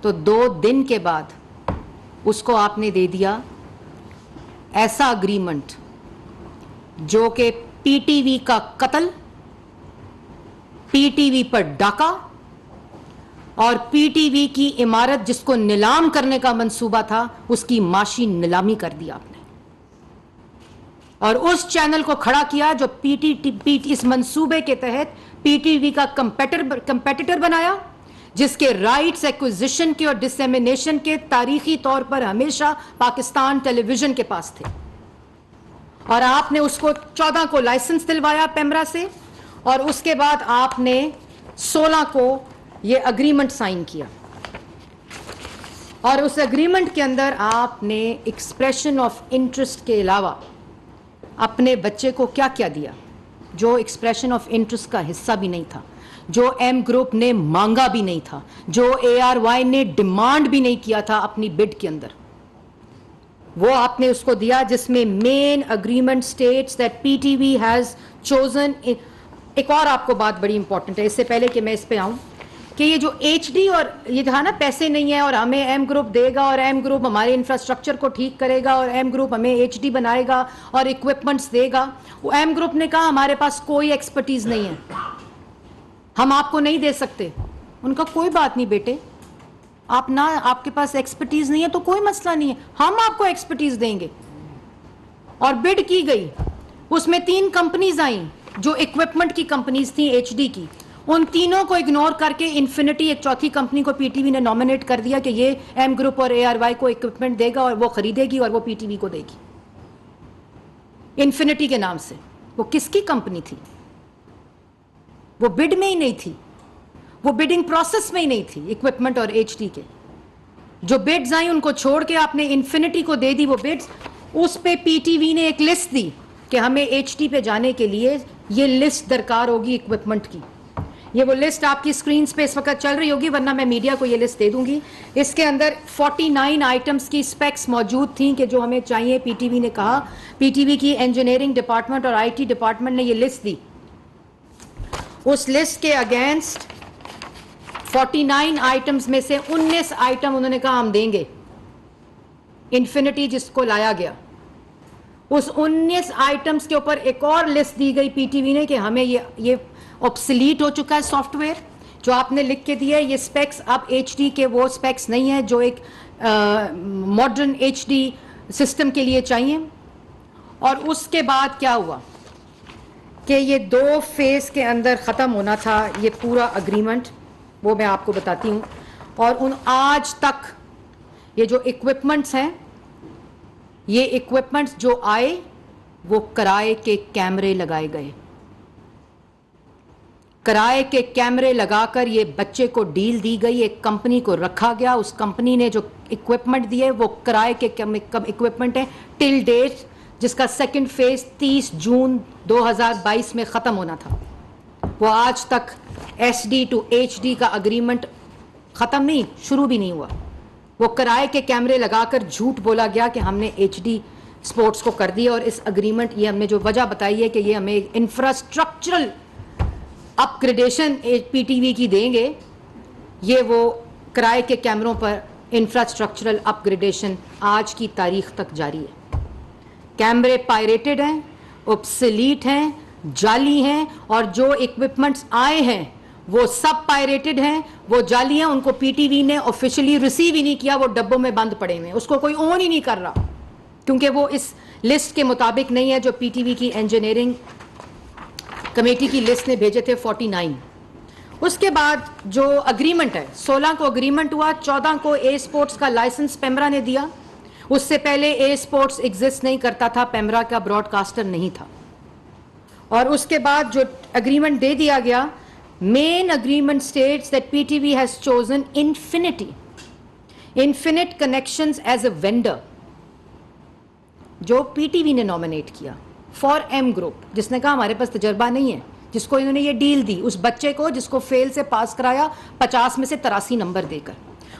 तो 2 दिन के बाद उसको आपने दे दिया ऐसा अग्रीमेंट जो कि PTV का कत्ल, PTV पर डाका और PTV की इमारत जिसको नीलाम करने का मंसूबा था, उसकी माशी नीलामी कर दी आपने, और उस चैनल को खड़ा किया जो इस मंसूबे के तहत PTV का कंपेटिटर बनाया, जिसके राइट्स एक्विजिशन के और डिसेमिनेशन के तारीखी तौर पर हमेशा पाकिस्तान टेलीविजन के पास थे। और आपने उसको 14 को लाइसेंस दिलवाया पेमरा से, और उसके बाद आपने 16 को ये अग्रीमेंट साइन किया। और उस एग्रीमेंट के अंदर आपने एक्सप्रेशन ऑफ इंटरेस्ट के अलावा अपने बच्चे को क्या क्या दिया, जो एक्सप्रेशन ऑफ इंटरेस्ट का हिस्सा भी नहीं था, जो एम ग्रुप ने मांगा भी नहीं था, जो ARY ने डिमांड भी नहीं किया था अपनी बिड के अंदर, वो आपने उसको दिया, जिसमें main agreement states that PTV has chosen. एक और आपको बात बड़ी इंपॉर्टेंट है, इससे पहले कि मैं इस पे आऊं, कि ये जो HD और ये था ना, पैसे नहीं है और हमें एम ग्रुप देगा और एम ग्रुप हमारे इंफ्रास्ट्रक्चर को ठीक करेगा और एम ग्रुप हमें HD बनाएगा और इक्विपमेंट्स देगा, वो एम ग्रुप ने कहा हमारे पास कोई एक्सपर्टीज नहीं है, हम आपको नहीं दे सकते। उनका कोई बात नहीं बेटे, आप ना, आपके पास एक्सपर्टीज नहीं है तो कोई मसला नहीं है, हम आपको एक्सपर्टीज देंगे। और बिड की गई, उसमें 3 कंपनीज आई जो इक्विपमेंट की कंपनीज थी एचडी की। उन तीनों को इग्नोर करके इन्फिनिटी एक चौथी कंपनी को पीटीवी ने नॉमिनेट कर दिया कि ये एम ग्रुप और एआरवाई को इक्विपमेंट देगा और वो खरीदेगी और वो पीटीवी को देगी इन्फिनिटी के नाम से। वो किसकी कंपनी थी? वो बिड में ही नहीं थी, वो बिडिंग प्रोसेस में ही नहीं थी इक्विपमेंट और एचडी के। जो बिड्स आई उनको छोड़ के आपने इन्फिनिटी को दे दी वो बिड्स। उस पे पीटीवी ने एक लिस्ट दी कि हमें एचडी पे जाने के लिए ये लिस्ट दरकार होगी इक्विपमेंट की। ये वो लिस्ट आपकी स्क्रीन पे इस वक्त चल रही होगी, वरना मैं मीडिया को ये लिस्ट दे दूंगी। इसके अंदर 49 आइटम्स की स्पेक्स मौजूद थी कि जो हमें चाहिए। पीटीवी ने कहा, पीटीवी की इंजीनियरिंग डिपार्टमेंट और आईटी डिपार्टमेंट ने ये लिस्ट दी। उस लिस्ट के अगेंस्ट 49 आइटम्स में से 19 आइटम उन्होंने कहा हम देंगे। इन्फिनिटी जिसको लाया गया, उस 19 आइटम्स के ऊपर एक और लिस्ट दी गई पीटीवी ने कि हमें ये ऑब्सलीट हो चुका है सॉफ्टवेयर जो आपने लिख के दिया है। ये स्पेक्स अब एचडी के वो स्पेक्स नहीं है जो एक मॉडर्न एचडी सिस्टम के लिए चाहिए। और उसके बाद क्या हुआ कि ये 2 फेज के अंदर ख़त्म होना था ये पूरा अग्रीमेंट, वो मैं आपको बताती हूँ। और आज तक ये जो इक्विपमेंट्स हैं, ये इक्विपमेंट्स जो आए वो किराए के कैमरे लगाए गए। किराए के कैमरे लगाकर ये बच्चे को डील दी गई, एक कंपनी को रखा गया। उस कंपनी ने जो इक्विपमेंट दिए वो किराए के इक्विपमेंट है टिल डेट, जिसका सेकंड फेज 30 जून 2022 में ख़त्म होना था। वो आज तक एसडी टू एचडी का अग्रीमेंट ख़त्म नहीं, शुरू भी नहीं हुआ। वो किराए के कैमरे लगाकर झूठ बोला गया कि हमने एचडी स्पोर्ट्स को कर दिया। और इस अग्रीमेंट, ये हमने जो वजह बताई है कि ये हमें इंफ्रास्ट्रक्चरल अपग्रेडेशन पीटीवी की देंगे, ये वो किराए के कैमरों पर इंफ्रास्ट्रक्चरल अपग्रेडेशन आज की तारीख तक जारी है। कैमरे पायरेटेड हैं, ऑब्सोलीट हैं, जाली हैं, और जो इक्विपमेंट्स आए हैं वो सब पायरेटेड हैं, वो जाली हैं। उनको पीटीवी ने ऑफिशियली रिसीव ही नहीं किया, वो डब्बों में बंद पड़े हुए हैं, उसको कोई ओन ही नहीं कर रहा क्योंकि वो इस लिस्ट के मुताबिक नहीं है जो पीटीवी की इंजीनियरिंग कमेटी की लिस्ट ने भेजे थे 49। उसके बाद जो अग्रीमेंट है, 16 को अग्रीमेंट हुआ, 14 को ए स्पोर्ट्स का लाइसेंस पेमरा ने दिया। उससे पहले ए स्पोर्ट्स एग्जिस्ट नहीं करता था, पेमरा का ब्रॉडकास्टर नहीं था। और उसके बाद जो अग्रीमेंट दे दिया गया, main agreement states that PTV has chosen infinite connections as a vendor, जो पीटीवी ने नॉमिनेट किया फॉर एम ग्रुप, जिसने कहा हमारे पास तजर्बा नहीं है, जिसको इन्होंने ये डील दी उस बच्चे को जिसको फेल से पास कराया 50 में से 83 नंबर देकर।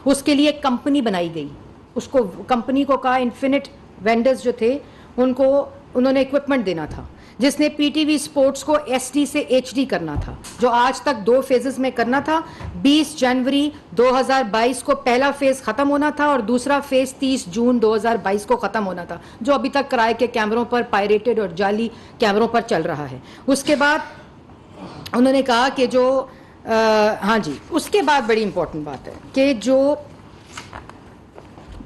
उसके लिए एक कंपनी बनाई गई, उसको कंपनी को कहा इन्फिनिट वेंडर्स जो थे उनको उन्होंने इक्विपमेंट देना था, जिसने पीटीवी स्पोर्ट्स को एसडी से एचडी करना था, जो आज तक 2 फेजेस में करना था। 20 जनवरी 2022 को पहला फेज खत्म होना था और दूसरा फेज 30 जून 2022 को खत्म होना था, जो अभी तक किराए के कैमरों पर पायरेटेड और जाली कैमरों पर चल रहा है। उसके बाद उन्होंने कहा कि जो हाँ जी, उसके बाद बड़ी इंपॉर्टेंट बात है कि जो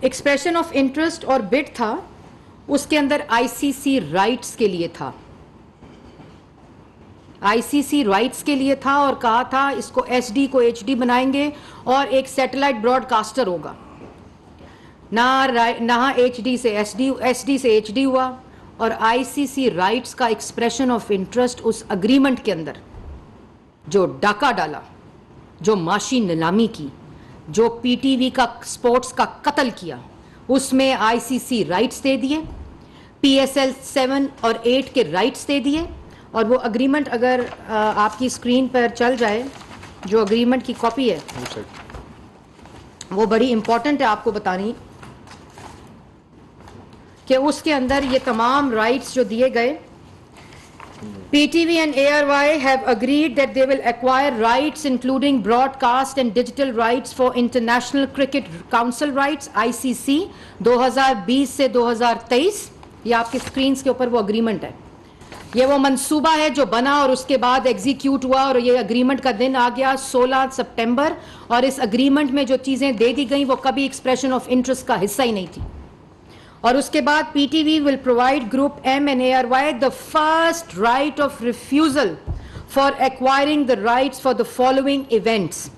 एक्सप्रेशन ऑफ इंटरेस्ट और बिड था उसके अंदर आईसीसी राइट्स के लिए था, आईसीसी राइट्स के लिए था, और कहा था इसको एसडी को एचडी बनाएंगे और एक सैटेलाइट ब्रॉडकास्टर होगा। ना एचडी से एसडी, एसडी से एचडी हुआ। और आईसीसी राइट्स का एक्सप्रेशन ऑफ इंटरेस्ट उस अग्रीमेंट के अंदर जो डाका डाला, जो माशी नीलामी की, जो पीटीवी का स्पोर्ट्स का कत्ल किया, उसमें आईसीसी राइट्स दे दिए, पीएसएल 7 और 8 के राइट्स दे दिए। और वो अग्रीमेंट अगर आपकी स्क्रीन पर चल जाए, जो अग्रीमेंट की कॉपी है वो बड़ी इंपॉर्टेंट है आपको बतानी कि उसके अंदर ये तमाम राइट्स जो दिए गए। PTV and ARY have agreed that they will acquire rights including broadcast and digital rights for International Cricket Council rights ICC 2020 से 2023। ये आपके स्क्रीन के ऊपर वो अग्रीमेंट है, ये वो मंसूबा है जो बना और उसके बाद एग्जीक्यूट हुआ। और ये अग्रीमेंट का दिन आ गया 16 सितंबर, और इस अग्रीमेंट में जो चीज़ें दे दी गई वो कभी एक्सप्रेशन ऑफ इंटरेस्ट का हिस्सा ही नहीं थी। और उसके बाद PTV will provide Group M and ARY the first right of refusal for acquiring the rights for the following events: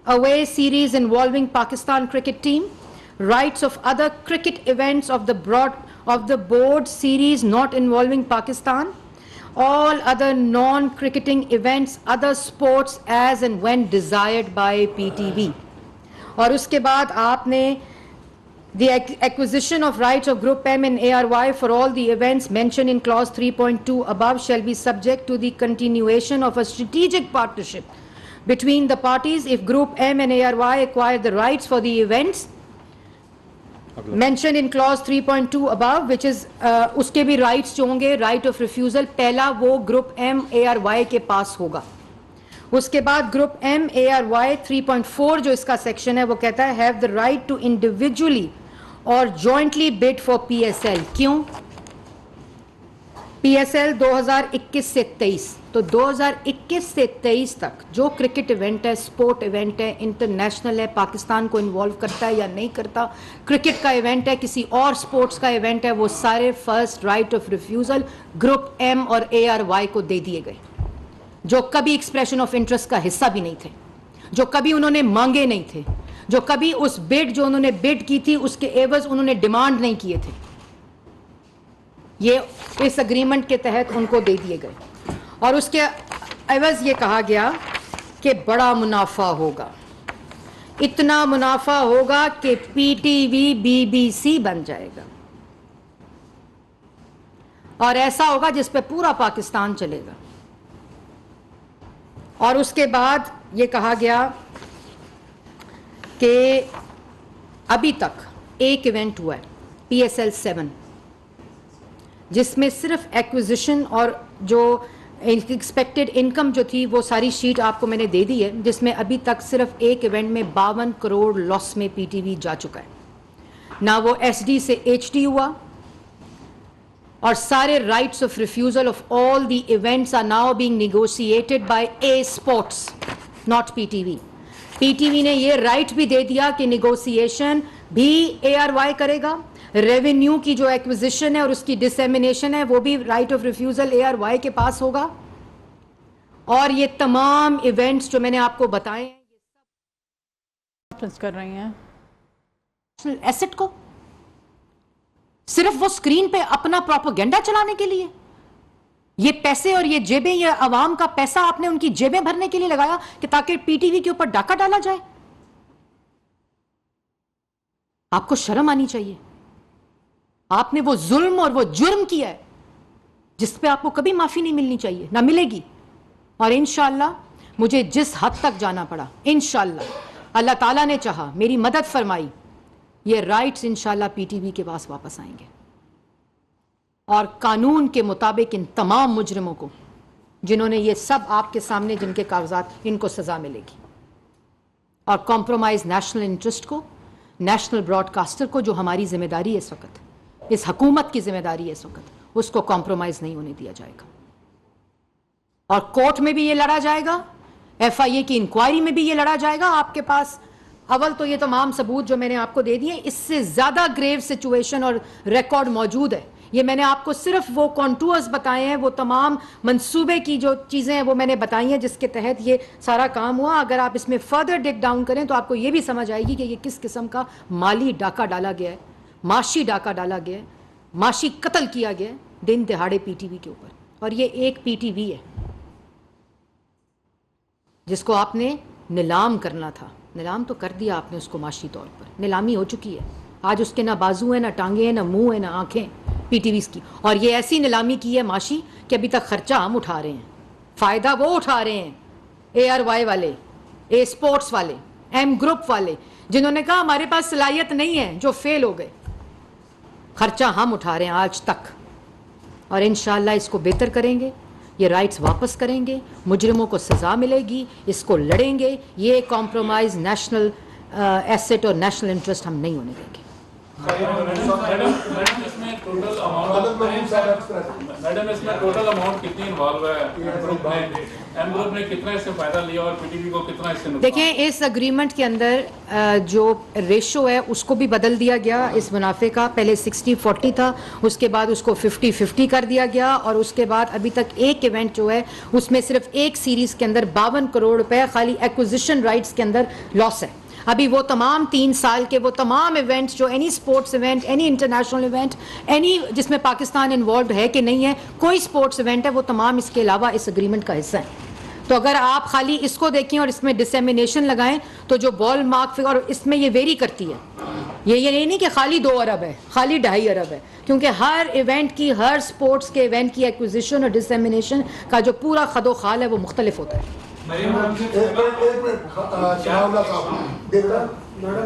away series involving Pakistan cricket team, rights of other cricket events of the board series not involving Pakistan, all other non-cricketing events, other sports as and when desired by PTV. और उसके बाद आपने the acquisition of rights of Group M and ARY for all the events mentioned in clause 3.2 above shall be subject to the continuation of a strategic partnership between the parties if Group M and ARY acquire the rights for the events mentioned in clause 3.2 above, which is उसके भी rights जो होंगे, right of refusal पहला वो Group M ARY के पास होगा. उसके बाद Group M ARY 3.4 जो इसका section है वो कहता है have the right to individually or jointly bid for PSL. क्यों? PSL 2021 से 23, तो 2021 से 23 तक जो क्रिकेट इवेंट है, स्पोर्ट इवेंट है, इंटरनेशनल है, पाकिस्तान को इन्वॉल्व करता है या नहीं करता, क्रिकेट का इवेंट है, किसी और स्पोर्ट्स का इवेंट है, वो सारे first right of refusal group M और ARY को दे दिए गए, जो कभी एक्सप्रेशन ऑफ इंटरेस्ट का हिस्सा भी नहीं थे, जो कभी उन्होंने मांगे नहीं थे, जो कभी उस बिड जो उन्होंने बिड की थी उसके एवज उन्होंने डिमांड नहीं किए थे. ये इस अग्रीमेंट के तहत उनको दे दिए गए और उसके एवज ये कहा गया कि बड़ा मुनाफा होगा, इतना मुनाफा होगा कि PTV BBC बन जाएगा और ऐसा होगा जिस पे पूरा पाकिस्तान चलेगा. और उसके बाद ये कहा गया कि अभी तक एक इवेंट हुआ है PSL 7 जिसमें सिर्फ एक्विजिशन और जो एक्सपेक्टेड इनकम जो थी वो सारी शीट आपको मैंने दे दी है, जिसमें अभी तक सिर्फ एक इवेंट में 52 करोड़ लॉस में PTV जा चुका है. ना वो SD से HD हुआ और सारे rights of refusal of all the events are now being negotiated by A Sports, not PTV. PTV ने ये राइट भी दे दिया कि नेगोशिएशन भी ARY करेगा, रेवेन्यू की जो एक्विजिशन है और उसकी डिसेमिनेशन है वो भी राइट ऑफ रिफ्यूजल ARY के पास होगा. और ये तमाम इवेंट्स जो मैंने आपको बताए हैं ये सब कर रही हैं एसेट को सिर्फ वो स्क्रीन पे अपना प्रोपेगेंडा चलाने के लिए. ये पैसे और ये जेबें, ये अवाम का पैसा आपने उनकी जेबें भरने के लिए लगाया कि ताकि PTV के ऊपर डाका डाला जाए. आपको शर्म आनी चाहिए. आपने वो जुल्म और वो जुर्म किया है जिस पे आपको कभी माफी नहीं मिलनी चाहिए, ना मिलेगी. और इंशाअल्लाह मुझे जिस हद तक जाना पड़ा, इंशाअल्लाह अल्लाह ताला ने चाहा, मेरी मदद फरमाई, ये राइट्स इंशाअल्लाह PTV के पास वापस आएंगे और कानून के मुताबिक इन तमाम मुजरिमों को जिन्होंने ये सब आपके सामने जिनके कागजात, इनको सजा मिलेगी. और कॉम्प्रोमाइज नेशनल इंटरेस्ट को, नेशनल ब्रॉडकास्टर को जो हमारी जिम्मेदारी है इस वक्त, इस हुकूमत की जिम्मेदारी है इस वक्त, उसको कॉम्प्रोमाइज नहीं होने दिया जाएगा. और कोर्ट में भी ये लड़ा जाएगा, FIA की इंक्वायरी में भी ये लड़ा जाएगा. आपके पास अव्वल तो ये तमाम सबूत जो मैंने आपको दे दिए, इससे ज्यादा ग्रेव सिचुएशन और रिकॉर्ड मौजूद है. ये मैंने आपको सिर्फ वो कॉन्टूर्स बताए हैं, वो तमाम मंसूबे की जो चीज़ें हैं वो मैंने बताई हैं जिसके तहत ये सारा काम हुआ. अगर आप इसमें फर्दर डिग डाउन करें तो आपको ये भी समझ आएगी कि ये किस किस्म का माली डाका डाला गया है, माशी डाका डाला गया है, माशी कत्ल किया गया है दिन दिहाड़े PTV के ऊपर. और ये एक PTV है जिसको आपने नीलाम करना था. नीलाम तो कर दिया आपने उसको, माशी तौर पर नीलामी हो चुकी है. आज उसके ना बाजू है, ना टांगे हैं, ना मुंह है, ना आंखें PTV की. और ये ऐसी नीलामी की है माशी कि अभी तक खर्चा हम उठा रहे हैं, फायदा वो उठा रहे हैं ARY वाले, A Sports वाले, M Group वाले, जिन्होंने कहा हमारे पास सलाहियत नहीं है, जो फेल हो गए. खर्चा हम उठा रहे हैं आज तक और इंशाअल्लाह इसको बेहतर करेंगे, ये राइट्स वापस करेंगे, मुजरिमों को सज़ा मिलेगी, इसको लड़ेंगे. ये कॉम्प्रोमाइज़ नेशनल एसेट और नेशनल इंटरेस्ट हम नहीं होने देंगे. मैडम इसमें टोटल अमाउंट कितनी इन्वॉल्व है? एम ग्रुप ने कितना इससे फायदा लिया और पीटीवी को कितना इससे नुकसान? देखिए, इस अग्रीमेंट के अंदर जो रेशो है उसको भी बदल दिया गया इस मुनाफे का। पहले 60-40 था, उसके बाद उसको 50-50 कर दिया गया, और उसके बाद अभी तक एक इवेंट जो है उसमें सिर्फ एक सीरीज के अंदर 52 करोड़ रुपए खाली एक्विजिशन राइट्स के अंदर लॉस है। अभी वो तमाम 3 साल के वो तमाम इवेंट्स जो any sports event, any international event, any जिसमें पाकिस्तान इन्वॉल्व है कि नहीं है, कोई स्पोर्ट्स इवेंट है, वो तमाम इसके अलावा इस अग्रीमेंट का हिस्सा है। तो अगर आप खाली इसको देखें और इसमें डिसेमिनेशन लगाएं तो जो बॉल मार्क फिगर, और इसमें ये वेरी करती है, ये नहीं कि खाली 2 अरब है, खाली 2.5 अरब है, क्योंकि हर इवेंट की, हर स्पोर्ट्स के इवेंट की एक्विजिशन और डिसेमिनेशन का जो पूरा खदो खाल है वो मुख्तलिफ होता है। मैडम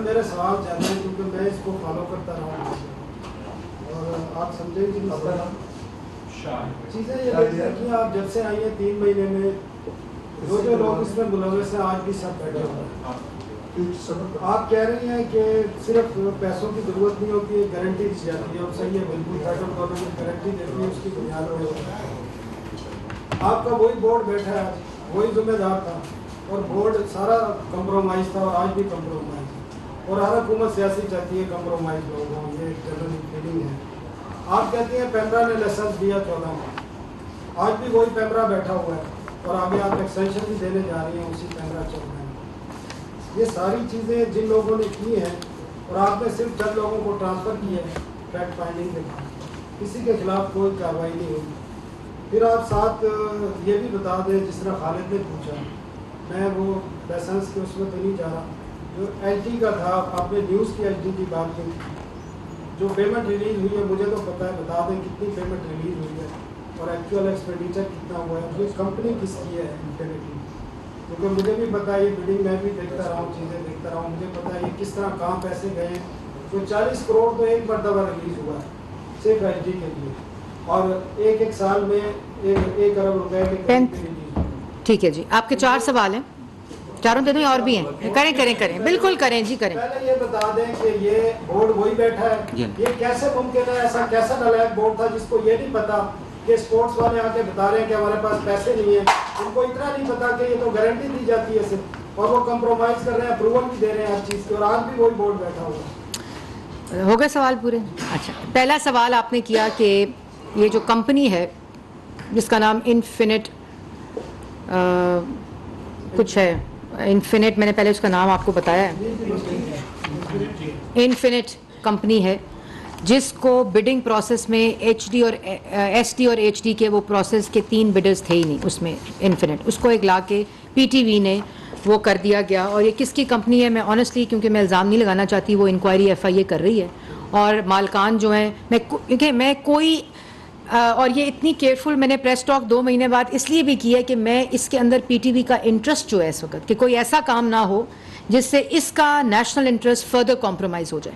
मेरे सवाल जाने हैं क्योंकि मैं इसको फॉलो करता रहा हूँ और आप समझेंगे चीज़ें ये देखिए, आप जब से आई हैं 3 महीने में जो लोग इसमें मुलविस हैं आज भी सब बैठे हुए हैं। आप कह रही हैं कि सिर्फ पैसों की ज़रूरत नहीं होती है, गारंटी दी जाती है, और सही है, बिल्कुल फेडरल गवर्नमेंट गारंटी देती है, उसकी बुनियाद पर आपका वही बोर्ड बैठा है, वही जिम्मेदार था, और बोर्ड सारा कंप्रोमाइज़ था और आज भी कंप्रोमाइज़ है, और हर हुकूमत सियासी चाहती है कंप्रोमाइज़ लोग हों, ये जनरल फीलिंग है। आप कहती हैं पैमरा ने लाइसेंस दिया 14 में, आज भी वही पैमरा बैठा हुआ है और आगे आप एक्सटेंशन भी देने जा रही हैं, उसी पैमरा चल रहे हैं। ये सारी चीज़ें जिन लोगों ने की हैं और आपने सिर्फ 4 लोगों को ट्रांसफ़र किया है फैक्ट फाइंडिंग के बाद, किसी के खिलाफ कोई कार्रवाई नहीं हुई। फिर आप साथ ये भी बता दें, जिस तरह खालिद ने पूछा, मैं वो लाइसेंस के उसमें तो नहीं जा रहा, जो एचडी का था, आपने न्यूज़ की एचडी की बात की, जो पेमेंट रिलीज हुई है मुझे तो पता है, बता दें कितनी पेमेंट रिलीज हुई है और एक्चुअल एक्सपेंडिचर कितना हुआ है, जो कंपनी किसकी है इंफिनिटी, क्योंकि मुझे भी पता है, ये बिल्डिंग मैं भी देखता रहा हूँ, चीज़ें देखता रहा हूँ, मुझे पता है ये किस तरह कहाँ पैसे गए हैं। तो 40 करोड़ तो एक मरतबा रिलीज हुआ है सिर्फ एचडी के लिए, और एक साल में 1 अरब रुपए के रिलीज। ठीक है जी, आपके 4 सवाल हैं, चारों दे दूं और भी हैं? करें बिल्कुल करें जी, करें। पहले ये बता दें कि ये बोर्ड वही बैठा है, ये कैसे मुमकिन है, ऐसा कैसा नालायक बोर्ड था जिसको ये नहीं पता कि स्पोर्ट्स वाले आके बता रहे हैं कि हमारे पास पैसे नहीं है, उनको इतना नहीं पता कि ये तो गारंटी दी जाती है सिर्फ, और वो कंप्रोमाइज कर रहे हैं, अप्रूवल भी दे रहे हैं हर चीज़ की, और आज भी वही बोर्ड बैठा हुआ है। हो गए सवाल पूरे? अच्छा, पहला सवाल आपने किया कि ये जो कंपनी है जिसका नाम इन्फिनिट कुछ है, इन्फिनिट, मैंने पहले उसका नाम आपको बताया है, इन्फिनिट कंपनी है, जिसको बिडिंग प्रोसेस में एचडी और एसडी और एचडी के वो प्रोसेस के 3 बिडर्स थे ही नहीं उसमें, इन्फिनिट उसको एक ला के पीटीवी ने वो कर दिया गया। और ये किसकी कंपनी है, मैं ऑनेस्टली, क्योंकि मैं इल्ज़ाम नहीं लगाना चाहती, वो इंक्वायरी एफआईए कर रही है, और मालकान जो हैं, क्योंकि मैं कोई और ये इतनी केयरफुल मैंने प्रेस टॉक 2 महीने बाद इसलिए भी की है कि मैं इसके अंदर पीटीवी का इंटरेस्ट जो है इस वक्त, कि कोई ऐसा काम ना हो जिससे इसका नेशनल इंटरेस्ट फर्दर कॉम्प्रोमाइज़ हो जाए।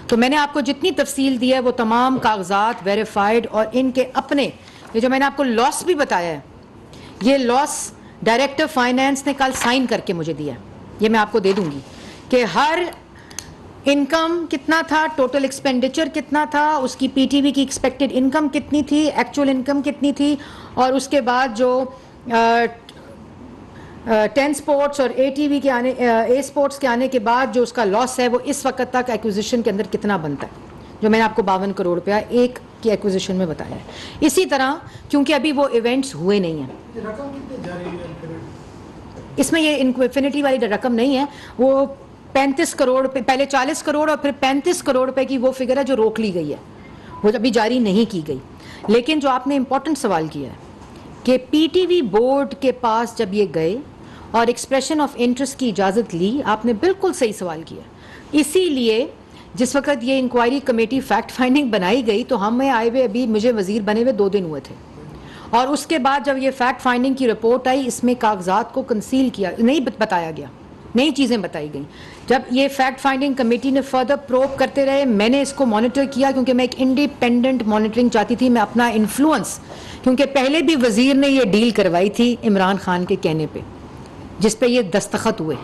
तो मैंने आपको जितनी तफसील दी है वो तमाम कागजात वेरीफाइड, और इनके अपने, ये जो मैंने आपको लॉस भी बताया है, ये लॉस डायरेक्टर फाइनेंस ने कल साइन करके मुझे दिया, ये मैं आपको दे दूंगी कि हर इनकम कितना था, टोटल एक्सपेंडिचर कितना था, उसकी पीटीवी की एक्सपेक्टेड इनकम कितनी थी, एक्चुअल इनकम कितनी थी, और उसके बाद जो 10 स्पोर्ट्स और एटीवी के आने, ए स्पोर्ट्स के आने के बाद जो उसका लॉस है वो इस वक्त तक एक्विजिशन के अंदर कितना बनता है, जो मैंने आपको 52 करोड़ रुपया एक की एक्विजिशन में बताया है। इसी तरह क्योंकि अभी वो इवेंट्स हुए नहीं हैं, इसमें ये इन्फिनिटी वाली रकम नहीं है, वो 35 करोड़ रुपये, पहले 40 करोड़ और फिर 35 करोड़ रुपए की वो फिगर है जो रोक ली गई है, वो अभी जारी नहीं की गई। लेकिन जो आपने इम्पोर्टेंट सवाल किया है कि पीटीवी बोर्ड के पास जब ये गए और एक्सप्रेशन ऑफ इंटरेस्ट की इजाज़त ली, आपने बिल्कुल सही सवाल किया। इसीलिए जिस वक्त ये इंक्वायरी कमेटी फैक्ट फाइंडिंग बनाई गई तो हमें आए हुए अभी मुझे वज़ीर बने हुए 2 दिन हुए थे, और उसके बाद जब ये फैक्ट फाइंडिंग की रिपोर्ट आई, इसमें कागजात को कंसील किया, नहीं बताया गया, नई चीज़ें बताई गई। जब ये फैक्ट फाइंडिंग कमेटी ने फर्दर प्रोब करते रहे, मैंने इसको मॉनिटर किया, क्योंकि मैं एक इंडिपेंडेंट मॉनिटरिंग चाहती थी, मैं अपना इन्फ्लुएंस, क्योंकि पहले भी वज़ीर ने ये डील करवाई थी इमरान खान के कहने पे, जिस पे ये दस्तखत हुए,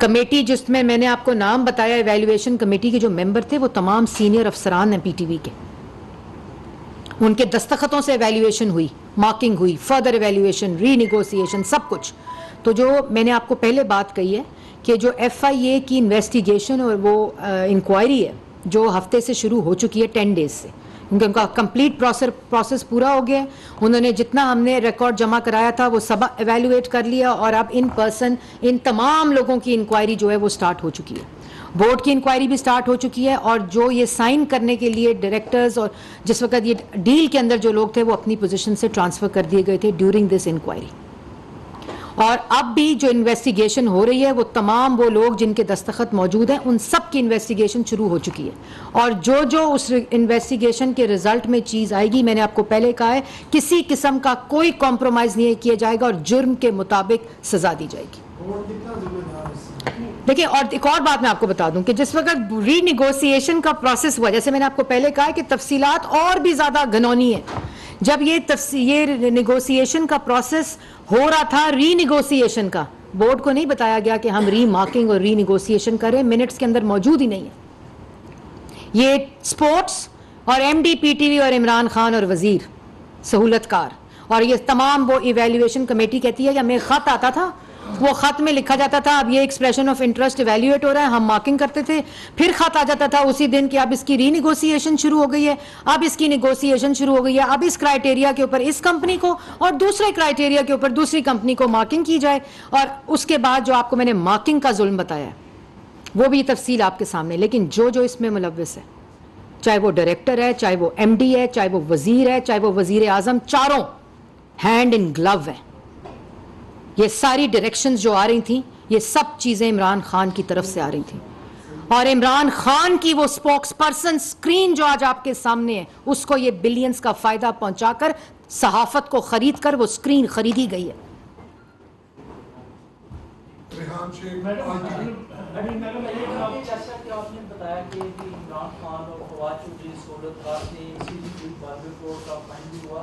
कमेटी जिसमें मैंने आपको नाम बताया, एवेल्युएशन कमेटी के जो मेंबर थे वो तमाम सीनियर अफसरान हैं पीटीवी के, उनके दस्तखतों से एवेल्युएशन हुई, मार्किंग हुई, फर्दर एवेल्युएशन, रीनिगोशिएशन, सब कुछ। तो जो मैंने आपको पहले बात कही है कि जो FIA की इन्वेस्टिगेशन और वो इंक्वायरी है जो हफ्ते से शुरू हो चुकी है 10 डेज से, क्योंकि उनका कंप्लीट प्रोसेस पूरा हो गया है। उन्होंने जितना हमने रिकॉर्ड जमा कराया था वो सब एवेल्युएट कर लिया और अब इन पर्सन इन तमाम लोगों की इंक्वायरी जो है वो स्टार्ट हो चुकी है। बोर्ड की इंक्वायरी भी स्टार्ट हो चुकी है और जो ये साइन करने के लिए डायरेक्टर्स और जिस वक्त ये डील के अंदर जो लोग थे वो अपनी पोजीशन से ट्रांसफर कर दिए गए थे ड्यूरिंग दिस इंक्वायरी। और अब भी जो इन्वेस्टिगेशन हो रही है वो तमाम वो लोग जिनके दस्तखत मौजूद हैं उन सब की इन्वेस्टिगेशन शुरू हो चुकी है। और जो जो उस इन्वेस्टिगेशन के रिजल्ट में चीज़ आएगी, मैंने आपको पहले कहा है, किसी किस्म का कोई कॉम्प्रोमाइज़ नहीं किया जाएगा और जुर्म के मुताबिक सजा दी जाएगी। देखिए, और एक और बात मैं आपको बता दूं कि जिस वक्त रीनिगोशिएशन का प्रोसेस हुआ, जैसे मैंने आपको पहले कहा है कि तफसीलात और भी ज़्यादा घनौनी है। जब ये निगोशिएशन का प्रोसेस हो रहा था, रीनिगोशिएशन का, बोर्ड को नहीं बताया गया कि हम रीमार्किंग और रीनिगोशिएशन करें, मिनट्स के अंदर मौजूद ही नहीं है। ये स्पोर्ट्स और MD PTV और इमरान खान और वजीर सहूलतकार और ये तमाम वो इवेल्युएशन कमेटी कहती है कि हमें ख़त आता था, वो ख़त में लिखा जाता था अब ये एक्सप्रेशन ऑफ इंटरेस्ट इवेल्युएट हो रहा है, हम मार्किंग करते थे, फिर ख़त आ जाता था उसी दिन कि अब इसकी रीनिगोशिएशन शुरू हो गई है, अब इसकी निगोशिएशन शुरू हो गई है, अब इस क्राइटेरिया के ऊपर इस कंपनी को और दूसरे क्राइटेरिया के ऊपर दूसरी कंपनी को मार्किंग की जाए। और उसके बाद जो आपको मैंने मार्किंग का जुल्म बताया है वो भी तफसील आपके सामने। लेकिन जो जो इसमें मुलव्वस है, चाहे वो डायरेक्टर है, चाहे वो MD है, चाहे वो वजीर है, चाहे वो वजीर आजम, चारों हैंड इन ग्लव है। ये सारी डायरेक्शंस जो आ रही थी, ये सब चीज़ें इमरान खान की तरफ से आ रही थी और इमरान खान की वो स्पोक्स पर्सन स्क्रीन जो आज आपके सामने है, उसको ये बिलियंस का फायदा पहुंचाकर सहाफत को खरीद कर वो स्क्रीन खरीदी गई है। आपने बताया कि इमरान खान और फवाद चौधरी सहूलतकार ने हुआ,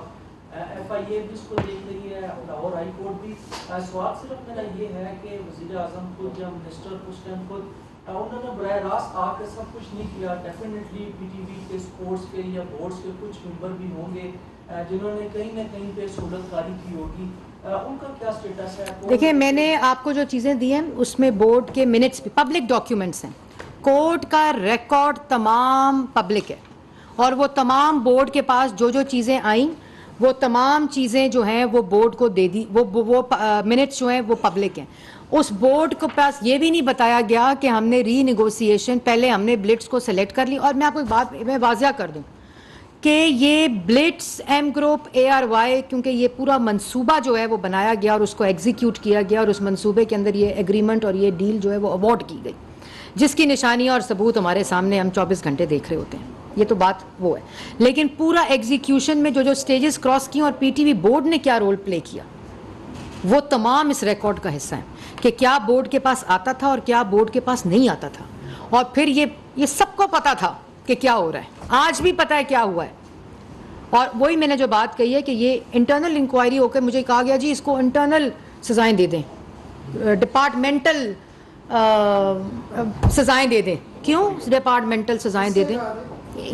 FIA भी इसको देख रही है, लाहौर हाई कोर्ट भी। सवाल सिर्फ मेरा ये है कि वज़ीर आज़म खुद या मिनिस्टर उस टाइम खुद उन्होंने बराह रास्त आकर सब कुछ नहीं किया। डेफिनेटली PTV के स्पोर्ट्स के या बोर्ड्स के कुछ मेंबर भी होंगे जिन्होंने कहीं ना कहीं पे सहूलतकारी की होगी, उनका क्या स्टेटस है? देखिए, मैंने आपको जो चीज़ें दी हैं उसमें बोर्ड के मिनट्स भी पब्लिक डॉक्यूमेंट्स हैं, कोर्ट का रिकॉर्ड तमाम पब्लिक है और वो तमाम बोर्ड के पास जो जो चीज़ें आई वो तमाम चीज़ें जो हैं वो बोर्ड को दे दी। वो मिनट्स जो हैं वो पब्लिक हैं। उस बोर्ड के पास ये भी नहीं बताया गया कि हमने रीनिगोशिएशन, पहले हमने ब्लिट्स को सेलेक्ट कर ली। और मैं आपको एक बात मैं वाज़िया कर दूं कि ये ब्लिट्स, M ग्रुप, ARY, क्योंकि ये पूरा मंसूबा जो है वो बनाया गया और उसको एग्जीक्यूट किया गया और उस मंसूबे के अंदर ये एग्रीमेंट और ये डील जो है वो अवॉर्ड की गई, जिसकी निशानी और सबूत हमारे सामने हम 24 घंटे देख रहे होते हैं। ये तो बात वो है, लेकिन पूरा एग्जीक्यूशन में जो जो स्टेजेस क्रॉस किए और PTV बोर्ड ने क्या रोल प्ले किया वो तमाम इस रिकॉर्ड का हिस्सा है कि क्या बोर्ड के पास आता था और क्या बोर्ड के पास नहीं आता था। और फिर ये सबको पता था कि क्या हो रहा है, आज भी पता है क्या हुआ है। और वही मैंने जो बात कही है कि ये इंटरनल इंक्वायरी होकर मुझे कहा गया जी इसको इंटरनल सजाएं दे दें, डिपार्टमेंटल सजाएं दे दें। क्यों डिपार्टमेंटल सजाएं दे दें?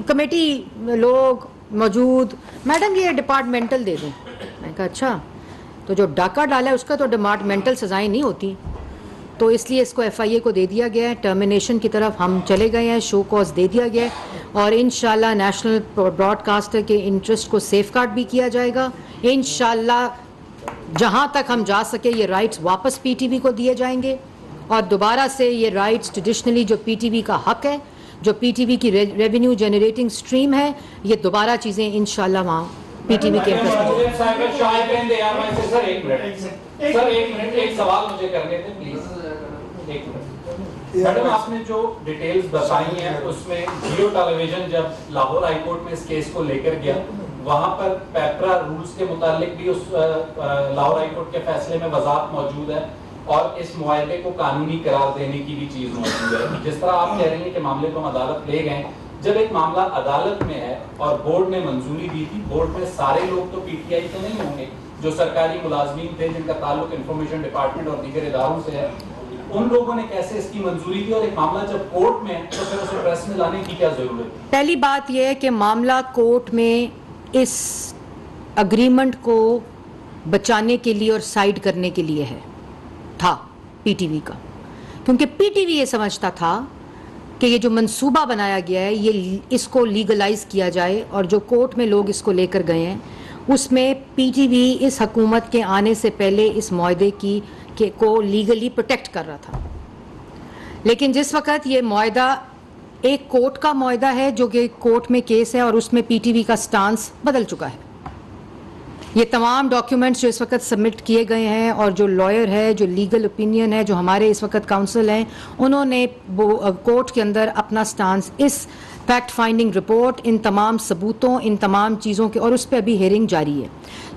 कमेटी लोग मौजूद, मैडम ये डिपार्टमेंटल दे दें। मैंने कहा अच्छा, तो जो डाका डाला है उसका तो डिपार्टमेंटल सजाएं नहीं होती, तो इसलिए इसको FIA को दे दिया गया है। टर्मिनेशन की तरफ हम चले गए हैं, शो कॉज दे दिया गया है और इंशाल्लाह नेशनल ब्रॉडकास्टर के इंटरेस्ट को सेफगार्ड भी किया जाएगा। इंशाल्लाह जहां तक हम जा सके ये राइट्स वापस PTV को दिए जाएंगे और दोबारा से ये राइट्स ट्रेडिशनली जो PTV का हक है, जो PTV की रेवेन्यू जनरेटिंग स्ट्रीम है, ये दोबारा चीज़ें इंशाल्लाह वहाँ PTV के एक सवाल मुझे करने थे प्लीज। एक मिनट मैडम, आपने जो डिटेल्स बताई हैं उसमें जियो टेलीविजन जब लाहौर हाई कोर्ट में इस केस को लेकर गया, वहां पर पेपरा रूल्स के मुतालिक भी उस लाहौर हाई कोर्ट के फैसले में वजाहत मौजूद है और इस मुआहदे को कानूनी करार देने की भी चीज मौजूद है। जिस तरह आप कह रहे हैं कि मामले को हम अदालत ले गए, जब एक मामला अदालत में है और बोर्ड ने मंजूरी दी थी, बोर्ड में सारे लोग तो PTI के नहीं होंगे, जो सरकारी मुलाजमीन थे जिनका ताल्लुक इंफॉर्मेशन डिपार्टमेंट और दीगर इदारों से है, उन लोगों ने कैसे इसकी मंजूरी दी, और एक मामला जब कोर्ट में है तो फिर उसे प्रेस में लाने की क्या जरूरत है? पहली बात यह है कि मामला कोर्ट में इस अग्रीमेंट को बचाने के लिए और साइड करने के लिए था पीटीवी का, क्योंकि पीटीवी ये समझता था कि ये जो मंसूबा बनाया गया है ये इसको लीगलाइज किया जाए, और जो कोर्ट में लोग इसको लेकर गए हैं उसमें पीटीवी इस हुकूमत के आने से पहले इस मुआहदे को लीगली प्रोटेक्ट कर रहा था। लेकिन जिस वक्त ये मुआहदा एक कोर्ट का मुआहदा है जो कि कोर्ट में केस है और उसमें पीटीवी का स्टांस बदल चुका है। ये तमाम डॉक्यूमेंट्स जो इस वक्त सबमिट किए गए हैं और जो लॉयर है, जो लीगल ओपिनियन है, जो हमारे इस वक्त काउंसिल हैं, उन्होंने कोर्ट के अंदर अपना स्टांस इस फैक्ट फाइंडिंग रिपोर्ट, इन तमाम सबूतों, इन तमाम चीज़ों के, और उस पर अभी हेयरिंग जारी है।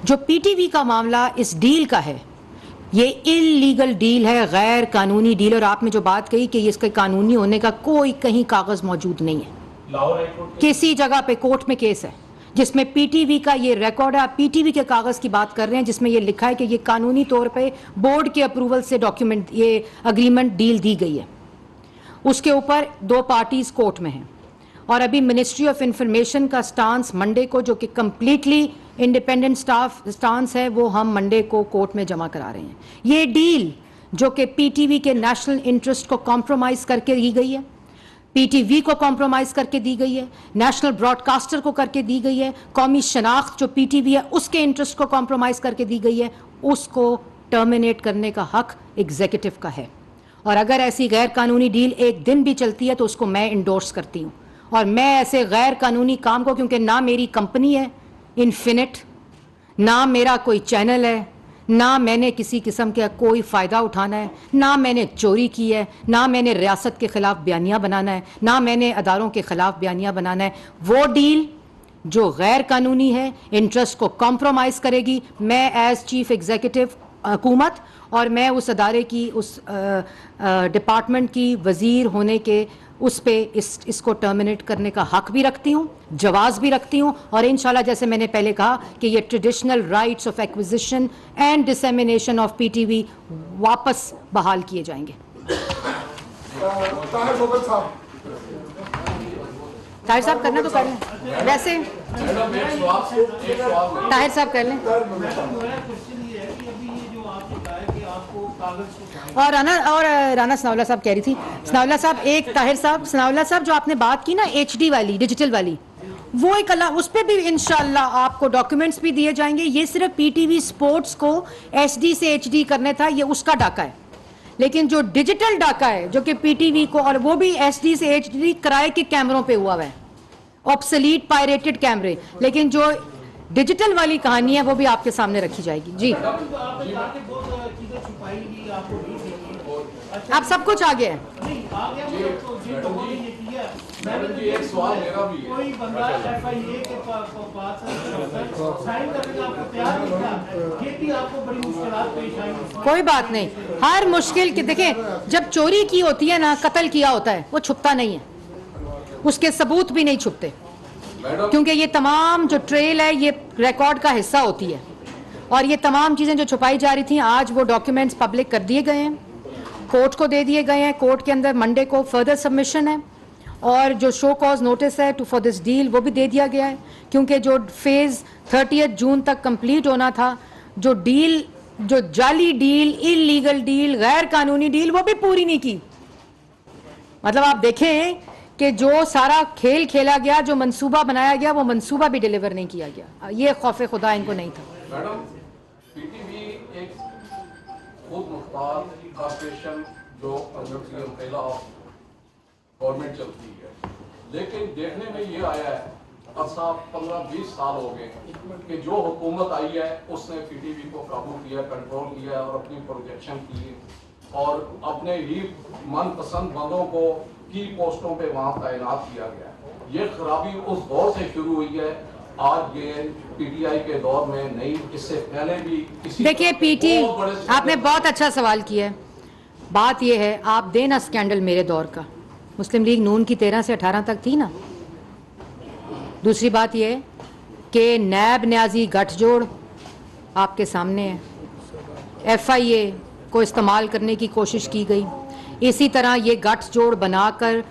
जो पीटीवी का मामला इस डील का है, ये इलीगल डील है, गैर कानूनी डील, और आपने जो बात कही कि इसके कानूनी होने का कोई कहीं कागज़ मौजूद नहीं है। लाहौर हाईकोर्ट किसी जगह पे कोर्ट में केस है जिसमें पीटीवी का ये रिकॉर्ड है, आप पीटीवी के कागज़ की बात कर रहे हैं जिसमें ये लिखा है कि ये कानूनी तौर पे बोर्ड के अप्रूवल से डॉक्यूमेंट, ये अग्रीमेंट डील दी गई है। उसके ऊपर 2 पार्टीज कोर्ट में हैं, और अभी मिनिस्ट्री ऑफ इंफॉर्मेशन का स्टांस मंडे को, जो कि कम्प्लीटली इंडिपेंडेंट स्टांस है, वो हम मंडे को कोर्ट में जमा करा रहे हैं। ये डील जो कि पीटीवी के नेशनल इंटरेस्ट को कॉम्प्रोमाइज़ करके दी गई है, पीटीवी को कॉम्प्रोमाइज़ करके दी गई है, नेशनल ब्रॉडकास्टर को करके दी गई है, कौमी शनाख्त जो पीटीवी है उसके इंटरेस्ट को कॉम्प्रोमाइज़ करके दी गई है, उसको टर्मिनेट करने का हक एग्जीक्यूटिव का है। और अगर ऐसी गैर कानूनी डील एक दिन भी चलती है तो उसको मैं इंडोर्स करती हूँ, और मैं ऐसे गैर कानूनी काम को, क्योंकि ना मेरी कंपनी है इन्फिनिट, ना मेरा कोई चैनल है, ना मैंने किसी किस्म का कोई फ़ायदा उठाना है, ना मैंने चोरी की है, ना मैंने रियासत के ख़िलाफ़ बयानियाँ बनाना है, ना मैंने अदारों के ख़िलाफ़ बयानियाँ बनाना है। वो डील जो गैर कानूनी है, इंटरेस्ट को कॉम्प्रोमाइज़ करेगी, मैं एज़ चीफ एग्जीक्यूटिव हुकूमत और मैं उस अदारे की, उस डिपार्टमेंट की वज़ीर होने के उस पे इसको टर्मिनेट करने का हक भी रखती हूँ, जवाज़ भी रखती हूँ, और इंशाल्लाह जैसे मैंने पहले कहा कि ये traditional rights of acquisition and dissemination of PTV वापस बहाल किए जाएंगे। ताहिर साहब करना तो कर लें, वैसे ताहिर साहब कर लें। और राना सनाउल्लाह साहब कह रही थी, सनाउल्लाह साहब, एक ताहिर साहब, सनाउल्लाह साहब जो आपने बात की ना HD वाली, डिजिटल वाली, वो एक उस पर भी इंशाल्लाह आपको डॉक्यूमेंट्स भी दिए जाएंगे। ये सिर्फ पीटीवी स्पोर्ट्स को SD से HD करने था, ये उसका डाका है। लेकिन जो डिजिटल डाका है जो कि पीटीवी को, और वो भी SD से HD किराए के कैमरों पे हुआ है, ऑब्सोलीट पायरेटेड कैमरे, लेकिन जो डिजिटल वाली कहानी है वो भी आपके सामने रखी जाएगी। जी आप सब कुछ आ गया है। एक सवाल मेरा भी है। कोई बंदा FIA के पास साइन करने का आपको तैयार नहीं था, ये भी आपको बड़ी मुश्किलात पेश आएंगी। कोई बात नहीं, हर मुश्किल की देखें, जब चोरी की होती है ना, कत्ल किया होता है, वो छुपता नहीं है, उसके सबूत भी नहीं छुपते, क्योंकि ये तमाम जो ट्रेल है ये रिकॉर्ड का हिस्सा होती है। और ये तमाम चीज़ें जो छुपाई जा रही थी, आज वो डॉक्यूमेंट्स पब्लिक कर दिए गए हैं, कोर्ट को दे दिए गए हैं। कोर्ट के अंदर मंडे को फर्दर सबमिशन है, और जो शो कॉज नोटिस है फॉर दिस डील वो भी दे दिया गया है, क्योंकि जो फेज़ 30 जून तक कंप्लीट होना था, जो डील, जो जाली डील, इलीगल डील, गैर कानूनी डील, वो भी पूरी नहीं की। मतलब आप देखें कि जो सारा खेल खेला गया, जो मंसूबा बनाया गया, वो मंसूबा भी डिलीवर नहीं किया गया। ये खौफ खुदा इनको नहीं था। मैडम, पीटीवी एक खुद मुख्तार कॉर्पोरेशन जो गवर्नमेंट चलती है, लेकिन देखने में ये आया है अरसा 15-20 साल हो गए कि जो हुकूमत आई है उसने पीटीवी को काबू किया, कंट्रोल किया और अपनी प्रोजेक्शन की, और अपने ही मनपसंद बंदों को की पोस्टों पे वहाँ तैनात किया गया। ये खराबी उस दौर से शुरू हुई है, आज ये पीटीआई के दौर में नहीं, इससे पहले भी किसी, देखिए आपने बहुत अच्छा सवाल किया है। बात ये है, आप देना स्कैंडल मेरे दौर का, मुस्लिम लीग नून की 13 से 18 तक थी ना। दूसरी बात ये है कि नैब न्याजी गठजोड़ आपके सामने है, FIA को इस्तेमाल करने की कोशिश की गई, इसी तरह ये गठजोड़ बनाकर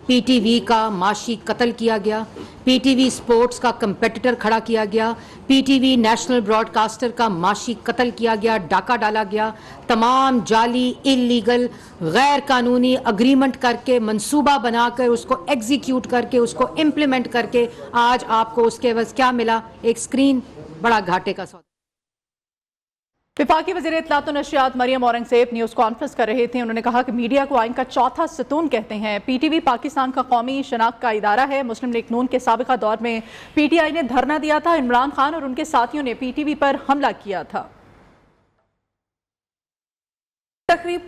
पीटीवी का माशी कत्ल किया गया, पीटीवी स्पोर्ट्स का कंपेटिटर खड़ा किया गया, पीटीवी नेशनल ब्रॉडकास्टर का माशी कत्ल किया गया, डाका डाला गया, तमाम जाली, इलीगल, गैर कानूनी अग्रीमेंट करके, मंसूबा बनाकर, उसको एग्जीक्यूट करके, उसको इम्प्लीमेंट करके आज आपको उसके एवज क्या मिला? एक स्क्रीन। बड़ा घाटे का सौदा। विफाकी वज़ीर इत्तलात व नशरियात मरियम औरंगज़ेब न्यूज़ कॉन्फ्रेंस कर रहे थे। उन्होंने कहा कि मीडिया को आइन का चौथा सतून कहते हैं। पीटीवी पाकिस्तान का कौमी शनाख्त का इदारा है। मुस्लिम लीग नून के साबिका दौर में पीटीआई ने धरना दिया था। इमरान खान और उनके साथियों ने पीटीवी पर हमला किया था। तकरीब